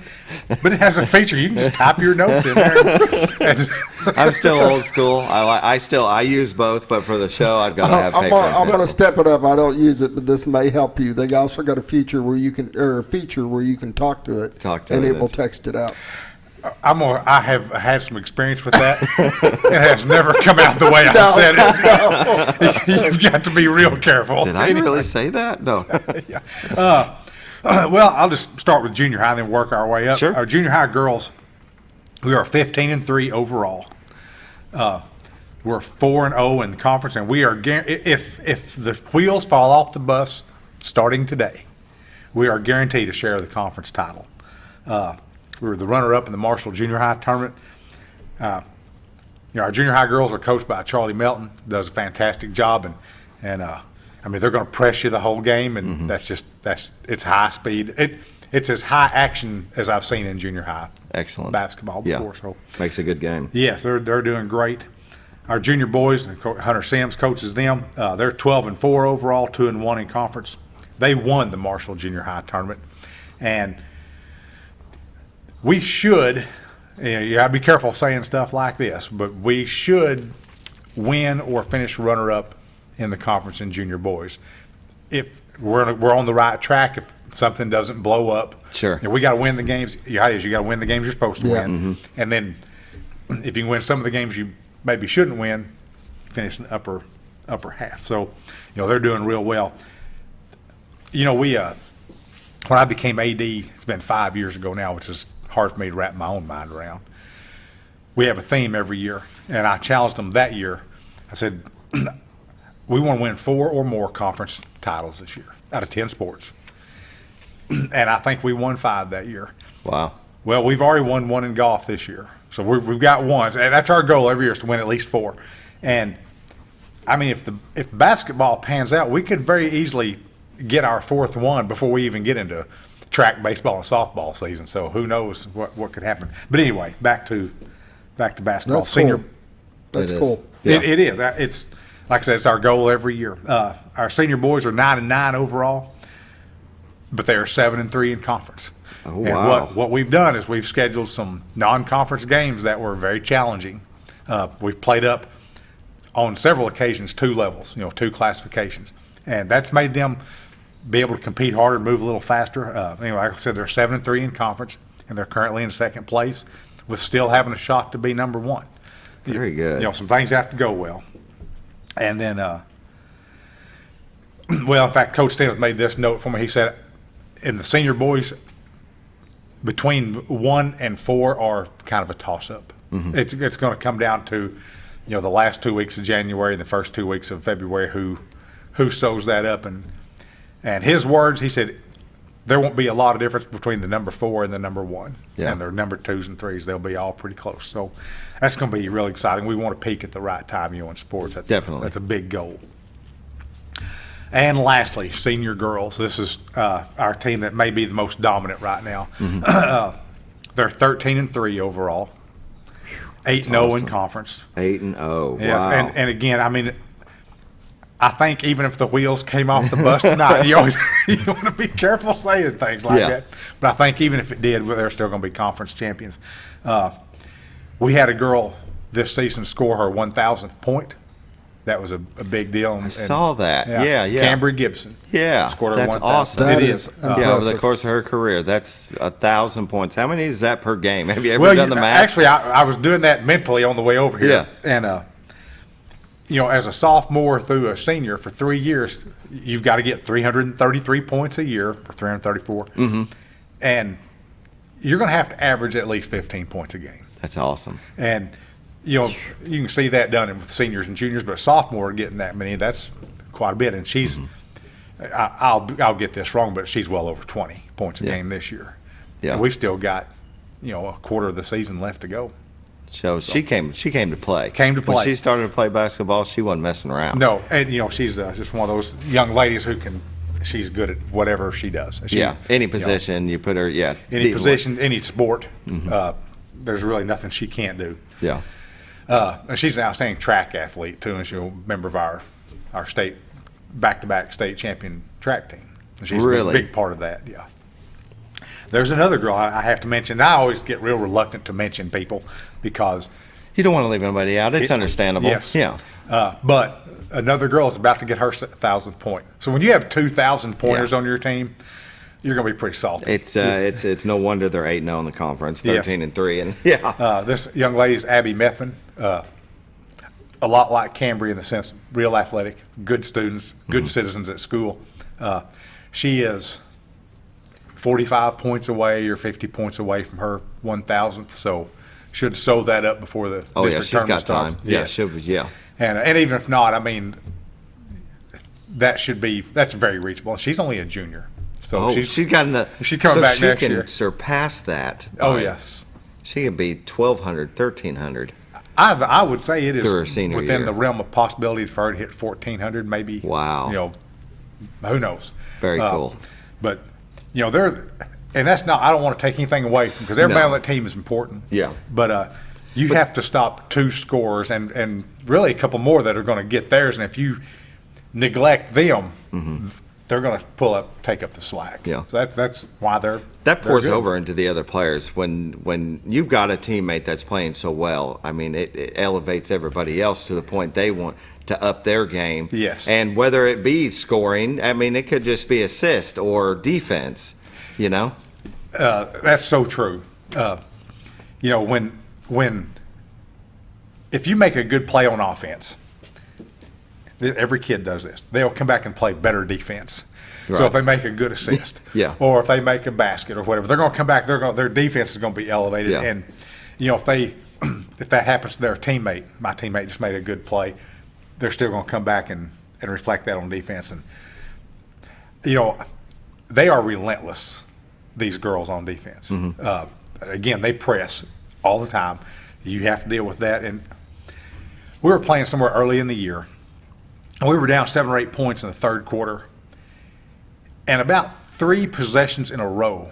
but it has a feature. You can just type your notes in there. I'm still old school. I use both, but for the show, I've got to have paper. I'm going to step it up. I don't use it, but this may help you. They also got a feature where you can talk to it, and it will text it out. I have had some experience with that. It has never come out the way I said it. You've got to be real careful. Did I really say that? No. Well, I'll just start with junior high and then work our way up. Sure. Our junior high girls, we are 15-3 overall. We're 4-0 in the conference, and we are if the wheels fall off the bus starting today, we are guaranteed a share of the conference title. We were the runner-up in the Marshall Junior High tournament. Our junior high girls are coached by Charlie Melton. Does a fantastic job, and they're going to press you the whole game, and it's high speed. It's as high action as I've seen in junior high. Excellent basketball before. So makes a good game. Yes, they're doing great. Our junior boys, Hunter Sims coaches them. They're 12-4 overall, 2-1 in conference. They won the Marshall Junior High tournament, and we should, you got to be careful saying stuff like this, but we should win or finish runner-up in the conference in junior boys. If we're on the right track, if something doesn't blow up, sure. We got to win the games. You got to win the games you're supposed to win, and then if you can win some of the games you maybe shouldn't win, finish in the upper half. So, they're doing real well. When I became AD, it's been 5 years ago now, which is hard for me to wrap my own mind around. We have a theme every year, and I challenged them that year. I said, we want to win 4 or more conference titles this year out of 10 sports. And I think we won 5 that year. Wow. Well, we've already won 1 in golf this year. So we've got 1. And that's our goal every year, is to win at least 4. And, if basketball pans out, we could very easily get our 4th one before we even get into track, baseball, and softball season. So who knows what could happen. But anyway, back to basketball. That's senior. Cool. That's cool. Yeah. It is. It's like I said, it's our goal every year. Our senior boys are 9-9 overall, but they are 7-3 in conference. Oh, and wow. what we've done is we've scheduled some non-conference games that were very challenging. We've played up on several occasions 2 levels, 2 classifications, and that's made them be able to compete harder, move a little faster. Anyway, like I said, they're 7-3 in conference, and they're currently in 2nd place, with still having a shot to be number 1. Very good. Some things have to go well, and then, well, in fact, Coach Stevens made this note for me. He said, in the senior boys, between 1 and 4 are kind of a toss-up. Mhm. It's going to come down to, the last 2 weeks of January and the first 2 weeks of February who sews that up. And his words, he said, there won't be a lot of difference between the number 4 and the number 1. Yeah. And their number 2s and 3s, they'll be all pretty close. So that's going to be really exciting. We want to peak at the right time, in sports. Definitely. That's a big goal. And lastly, senior girls. This is our team that may be the most dominant right now. Mhm. They're 13-3 overall, 8-0 in conference. 8-0. Yes, Wow. and again, I mean, I think even if the wheels came off the bus tonight, you want to be careful saying things like that. But I think even if it did, they're still going to be conference champions. We had a girl this season score her 1,000th point. That was a big deal. I saw that. Yeah. Cambry Gibson. Yeah, Scored her that's 1,000. awesome. That It is is. Yeah, over the course of her career, that's 1,000 points. How many is that per game? Have you ever done the math? Actually, I was doing that mentally on the way over here. Yeah. And, as a sophomore through a senior for 3 years, you've got to get 333 points a year, or 334. Mm-hmm. And you're going to have to average at least 15 points a game. That's awesome. And, you can see that done with seniors and juniors, but sophomore getting that many, that's quite a bit. And she's, I'll get this wrong, but she's well over 20 points a game this year. Yeah. And we've still got, a quarter of the season left to go. So she came to play. Came to play. When she started to play basketball, she wasn't messing around. No, and she's just one of those young ladies who she's good at whatever she does. Any position you put her. Yeah, any position, any sport. There's really nothing she can't do. Yeah. And she's an outstanding track athlete too, and she's a member of our state back-to-back state champion track team. And she's Really? a big part of that. Yeah. There's another girl I have to mention. I always get real reluctant to mention people because you don't want to leave anybody out. It's understandable. Yes. Yeah. But another girl is about to get her 1,000th point. So when you have 2,000 pointers on your team, you're going to be pretty salty. It's no wonder they're 8-0 in the conference, 13-3, and this young lady is Abby Methvin. A lot like Cambry in the sense, real athletic, good students, good citizens at school. She is 45 points away or 50 points away from her 1,000th, so should sew that up before the district she's got tournament time. starts. Yeah. And even if not, I mean, that's very reachable. She's only a junior. So she's got enough. She's coming back next year. She year. can surpass that. Oh, yes. She can be 1,200, 1,300. I would say it is Through her senior within year. the realm of possibility for her to hit 1,400, maybe. Wow. Who knows? Very cool. But and that's not. I don't want to take anything away from because everybody on that team is important. Yeah. But you have to stop 2 scorers and really a couple more that are going to get theirs, and if you neglect them, they're going to take up the slack. Yeah. So that's why they're pours good. over into the other players when you've got a teammate that's playing so well. I mean, it elevates everybody else to the point they want to up their game. Yes. And whether it be scoring, I mean, it could just be assist or defense. That's so true. When if you make a good play on offense, every kid does this. They'll come back and play better defense. Right. So if they make a good assist, or if they make a basket or whatever, they're going to come back. Their defense is going to be elevated. Yeah. And if that happens to their teammate, my teammate just made a good play, they're still going to come back and reflect that on defense. And they are relentless. These girls on defense. Again, they press all the time. You have to deal with that. And we were playing somewhere early in the year. And we were down 7 or 8 points in the third quarter. And about 3 possessions in a row,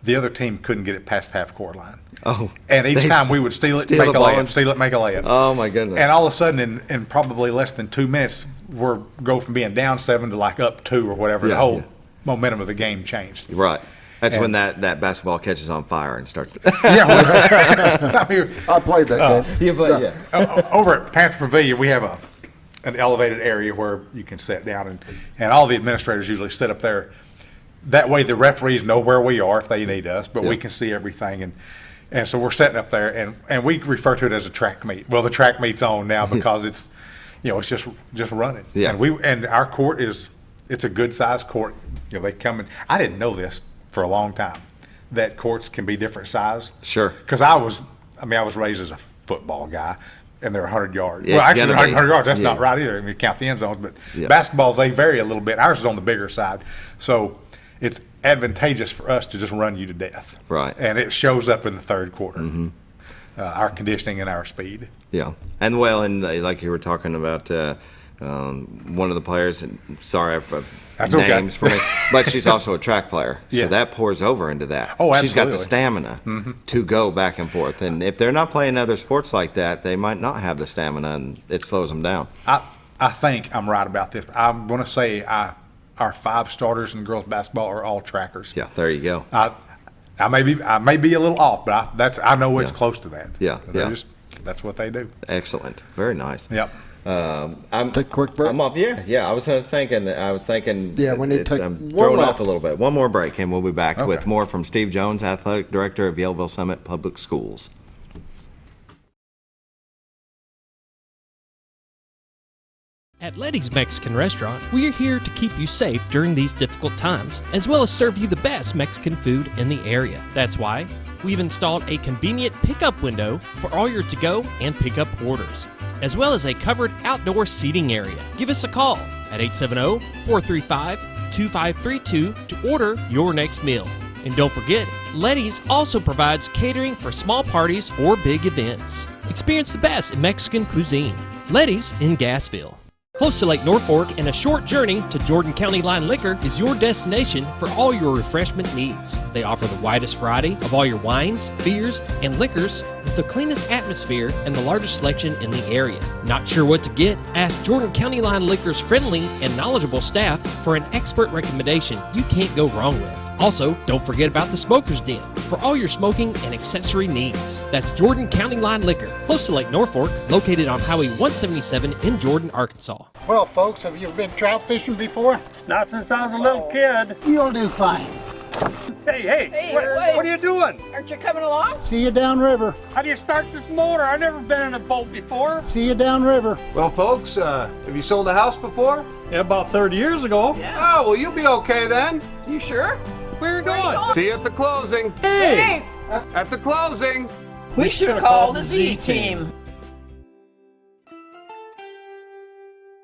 the other team couldn't get it past the half-court line. Oh. And each time we would steal it, make a layup. Oh, my goodness. And all of a sudden, in probably less than 2 minutes, go from being down 7 to like up 2 or whatever. The whole momentum of the game changed. Right. That's when that basketball catches on fire and starts. Yeah, I mean, I played that game. You play, yeah. Over at Panther Pavilion, we have an elevated area where you can sit down, and all the administrators usually sit up there. That way, the referees know where we are if they need us, but we can see everything. And so we're sitting up there, and we refer to it as a track meet. Well, the track meet's on now because it's, it's just running. Yeah. And our court it's a good sized court. They come in. I didn't know this for a long time, that courts can be different size. Sure. Because I was raised as a football guy, and they're 100 yards. Yeah, well, actually, 100 yards, that's yeah. not right either. I mean, you count the end zones, but Yeah. basketballs, they vary a little bit. Ours is on the bigger side. So it's advantageous for us to just run you to death. Right. And it shows up in the third quarter, our conditioning and our speed. Yeah, and like you were talking about one of the players. And sorry, That's okay. names for me, but she's also a track player, so Yes. that pours over into that. Oh, She's got the absolutely. stamina to go back and forth, and if they're not playing other sports like that, they might not have the stamina, and it slows them down. I think I'm right about this. I'm going to say our 5 starters in girls basketball are all trackers. Yeah, there you go. I may be a little off, but I know it's Yeah. close to that. Yeah, They're yeah. That's what they do. Excellent, very nice. Yep. I'm Take a quick break. I'm off. Yeah. I was thinking. Yeah, we need to take I'm one throwing left. off a little bit. One more break, and we'll be back Okay. with more from Steve Jones, Athletic Director of Yellville Summit Public Schools. At Letty's Mexican Restaurant, we are here to keep you safe during these difficult times, as well as serve you the best Mexican food in the area. That's why we've installed a convenient pickup window for all your to-go and pickup orders, as well as a covered outdoor seating area. Give us a call at 870-435-2532 to order your next meal. And don't forget, Letty's also provides catering for small parties or big events. Experience the best in Mexican cuisine. Letty's in Gassville. Close to Lake Norfolk and a short journey to Jordan County Line Liquor is your destination for all your refreshment needs. They offer the widest variety of all your wines, beers, and liquors with the cleanest atmosphere and the largest selection in the area. Not sure what to get? Ask Jordan County Line Liquor's friendly and knowledgeable staff for an expert recommendation you can't go wrong with. Also, don't forget about the Smoker's Den for all your smoking and accessory needs. That's Jordan County Line Liquor, close to Lake Norfolk, located on Highway 177 in Jordan, Arkansas. Well, folks, have you been trout fishing before? Not since I was a little kid. You'll do fine. Hey, what are you doing? Aren't you coming along? See you downriver. How do you start this motor? I've never been in a boat before. See you downriver. Well, folks, have you sold a house before? Yeah, about 30 years ago. Yeah. Oh, well, you'll be okay then. You sure? Where are you going? See you at the closing. Hey! At the closing. We should have called the Z team.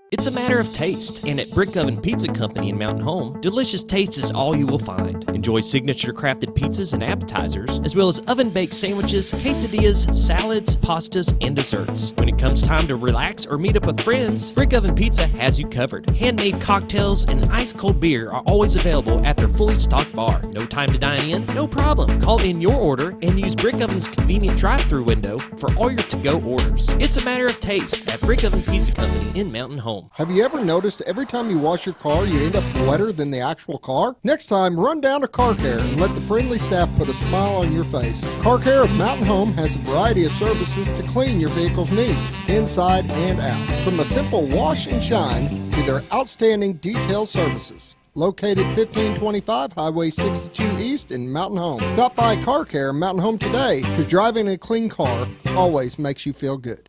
It's a matter of taste, and at Brick Oven Pizza Company in Mountain Home, delicious taste is all you will find. Enjoy signature crafted pizzas and appetizers, as well as oven-baked sandwiches, quesadillas, salads, pastas, and desserts. When it comes time to relax or meet up with friends, Brick Oven Pizza has you covered. Handmade cocktails and ice-cold beer are always available at their fully stocked bar. No time to dine in? No problem. Call in your order and use Brick Oven's convenient drive-thru window for all your to-go orders. It's a matter of taste at Brick Oven Pizza Company in Mountain Home. Have you ever noticed every time you wash your car, you end up wetter than the actual car? Next time, run down to Car Care and let the friendly staff put a smile on your face. Car Care of Mountain Home has a variety of services to clean your vehicle's needs, inside and out. From a simple wash and shine to their outstanding detailed services. Located 1525 Highway 62 East in Mountain Home. Stop by Car Care Mountain Home today, because driving a clean car always makes you feel good.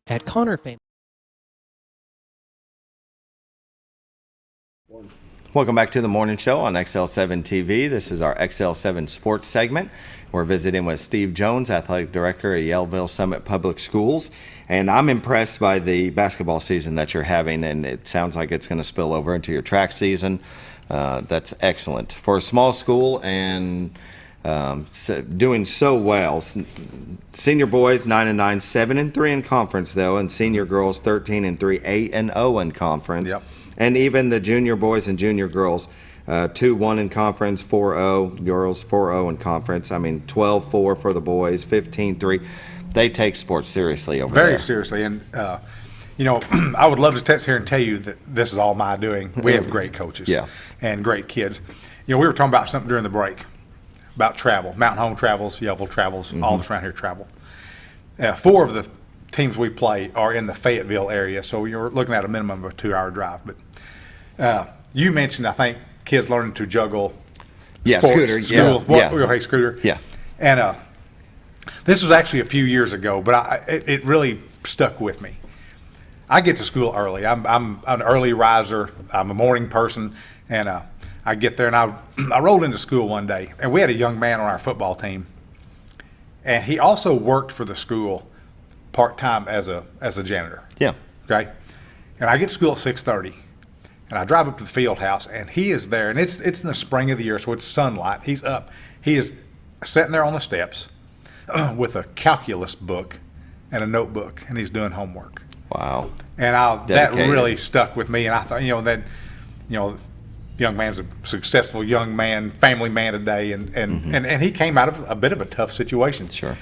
At Connor Family. Welcome back to the morning show on XL7-TV. This is our XL7 Sports segment. We're visiting with Steve Jones, Athletic Director at Yellville Summit Public Schools. And I'm impressed by the basketball season that you're having, and it sounds like it's going to spill over into your track season. That's excellent. For a small school and doing so well. Senior boys 9-9, 7-3 in conference though, and senior girls 13-3, 8-0 in conference. Yep. And even the junior boys and junior girls 2-1 in conference, 4-0 girls, 4-0 in conference. I mean 12-4 for the boys, 15-3. They take sports seriously over there. Very seriously, and I would love to text here and tell you that this is all my doing. We have great coaches and great kids. We were talking about something during the break about travel. Mountain Home travels, Yellville travels, all of us around here travel. 4 of the teams we play are in the Fayetteville area, so you're looking at a minimum of a 2-hour drive. But you mentioned, I think, kids learning to juggle sports, scooter, scooter. Yeah. And this was actually a few years ago, but it really stuck with me. I get to school early. I'm an early riser. I'm a morning person, and I get there, and I rolled into school one day, and we had a young man on our football team, and he also worked for the school part-time as a janitor. Yeah. Okay? And I get to school at 6:30, and I drive up to the field house, and he is there, and it's in the spring of the year, so it's sunlight. He's up. He is sitting there on the steps with a calculus book and a notebook, and he's doing homework. Wow. And that really stuck with me, and I thought, young man's a successful young man, family man today, and he came out of a bit of a tough situation. Sure.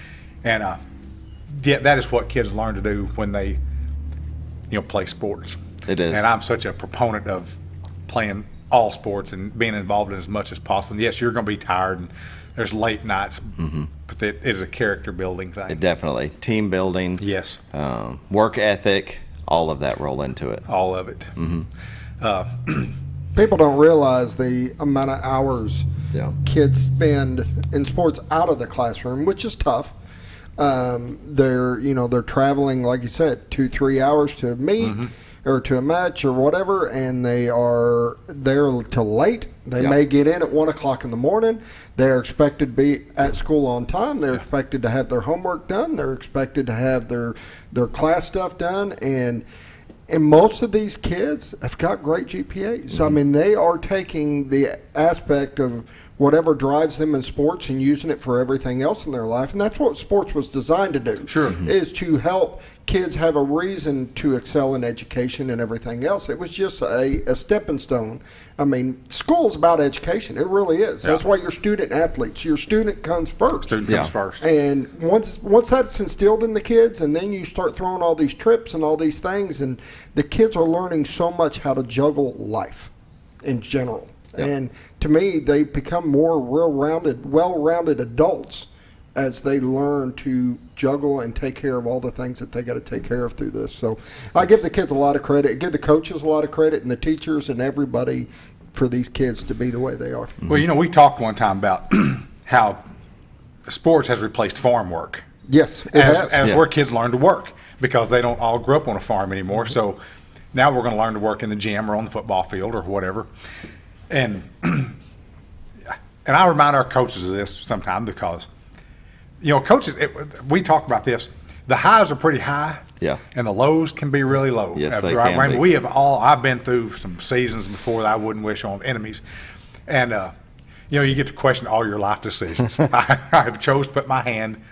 And that is what kids learn to do when they, play sports. It is. And I'm such a proponent of playing all sports and being involved in as much as possible. And yes, you're going to be tired, and there's late nights, but it is a character building thing. It definitely. Team building. Yes. Work ethic, all of that roll into it. All of it. People don't realize the amount of hours kids spend in sports out of the classroom, which is tough. They're traveling, like you said, 2-3 hours to meet or to a match or whatever, and they are there till late. They may get in at 1 o'clock in the morning. They're expected to be at school on time. They're expected to have their homework done. They're expected to have their class stuff done, and most of these kids have got great GPAs. I mean, they are taking the aspect of whatever drives them in sports and using it for everything else in their life. And that's what sports was designed to do. Sure. Is to help kids have a reason to excel in education and everything else. It was just a stepping stone. I mean, school's about education. It really is. That's why you're student athletes. Your student comes first. Student comes first. And once that's instilled in the kids, and then you start throwing all these trips and all these things, and the kids are learning so much how to juggle life in general. And to me, they become more well-rounded adults as they learn to juggle and take care of all the things that they got to take care of through this. So I give the kids a lot of credit, give the coaches a lot of credit, and the teachers and everybody for these kids to be the way they are. Well, we talked one time about how sports has replaced farm work. Yes, it as where kids learn to work, because they don't all grow up on a farm anymore. So now we're going to learn to work in the gym or on the football field or whatever. And I remind our coaches of this sometimes because, coaches, we talk about this. The highs are pretty high, and the lows can be really low. Yes, they can be. We have I've been through some seasons before that I wouldn't wish on enemies. And, you get to question all your life decisions. I have chose to put my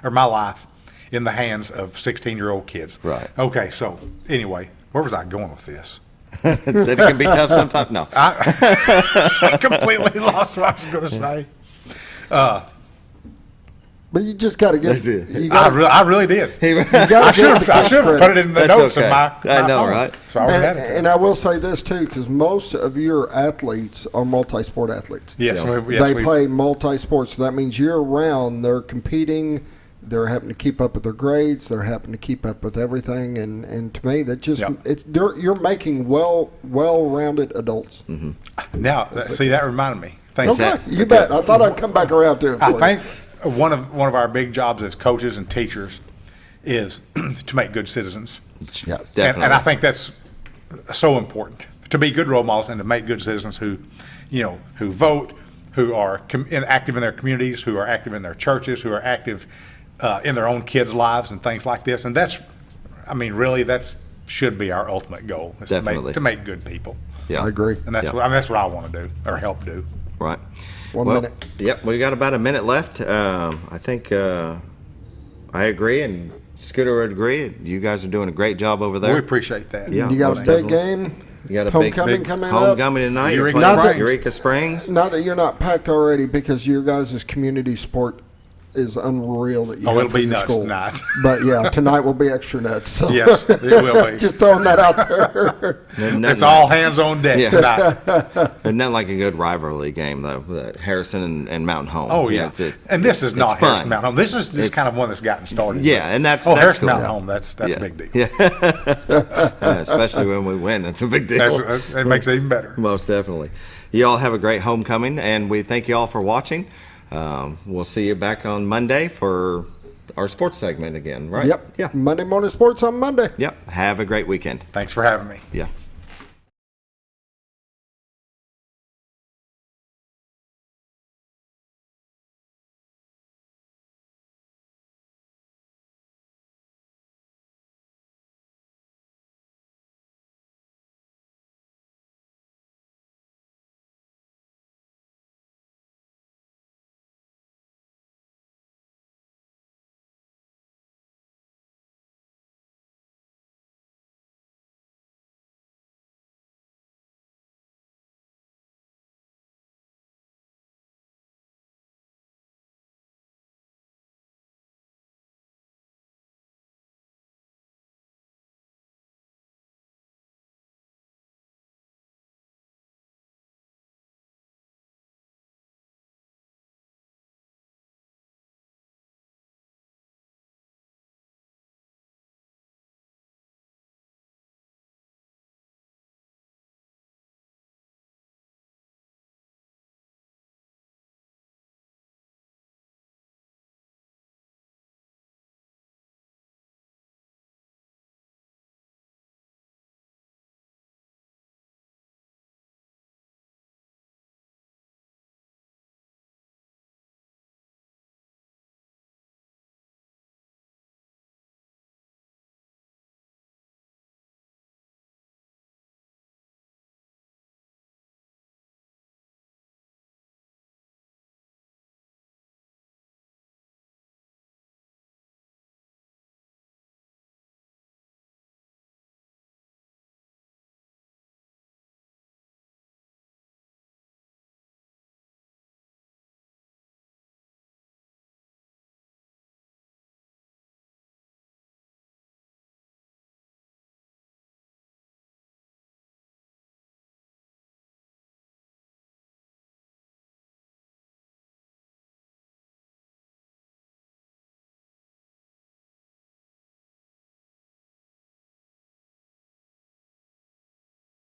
life in the hands of 16-year-old kids. Right. Okay, so anyway, where was I going with this? That it can be tough sometimes. No, I completely lost what I was going to say. But you just got to get. I really did. I should have put it in the notes of my I know, phone. right? So I had it. And I will say this too, because most of your athletes are multi-sport athletes. Yes, they play multi-sports. So that means year-round they're competing. They're having to keep up with their grades. They're having to keep up with everything, and to me, that just you're making well-rounded adults. Now, see, that reminded me. Thanks. Okay, you bet. I thought I'd come back around to it. I think one of our big jobs as coaches and teachers is to make good citizens. Yeah, definitely. And I think that's so important, to be good role models and to make good citizens who vote, who are active in their communities, who are active in their churches, who are active in their own kids' lives and things like this. And that should be our ultimate goal, is to make good people. Yeah, I agree. And that's what I want to do or help do. Right. One minute. Yep, we got about a minute left. I think I agree, and Scooter would agree. You guys are doing a great job over there. We appreciate that. Yeah, you got a big game. You got a homecoming big coming homecoming tonight. Eureka Springs. Not that you're not packed already, because your guys' community sport is unreal that you Oh, have it'll for be your nuts school. tonight. But yeah, tonight will be extra nuts. So. Yes, it will be. Just throwing that out there. It's all hands on deck tonight. There's nothing like a good rivalry game, though. Harrison and Mountain Home. Oh, yeah. And this is not Harrison fun. Mountain Home. This is just kind of one that's gotten started. Yeah, and that's Harrison cool. Mountain Home, that's a big deal. Yeah. Especially when we win. It's a big deal. It makes it even better. Most definitely. You all have a great homecoming, and we thank you all for watching. We'll see you back on Monday for our sports segment again, right? Yep. Yeah. Monday Morning Sports on Monday. Yep. Have a great weekend. Thanks for having me. Yeah.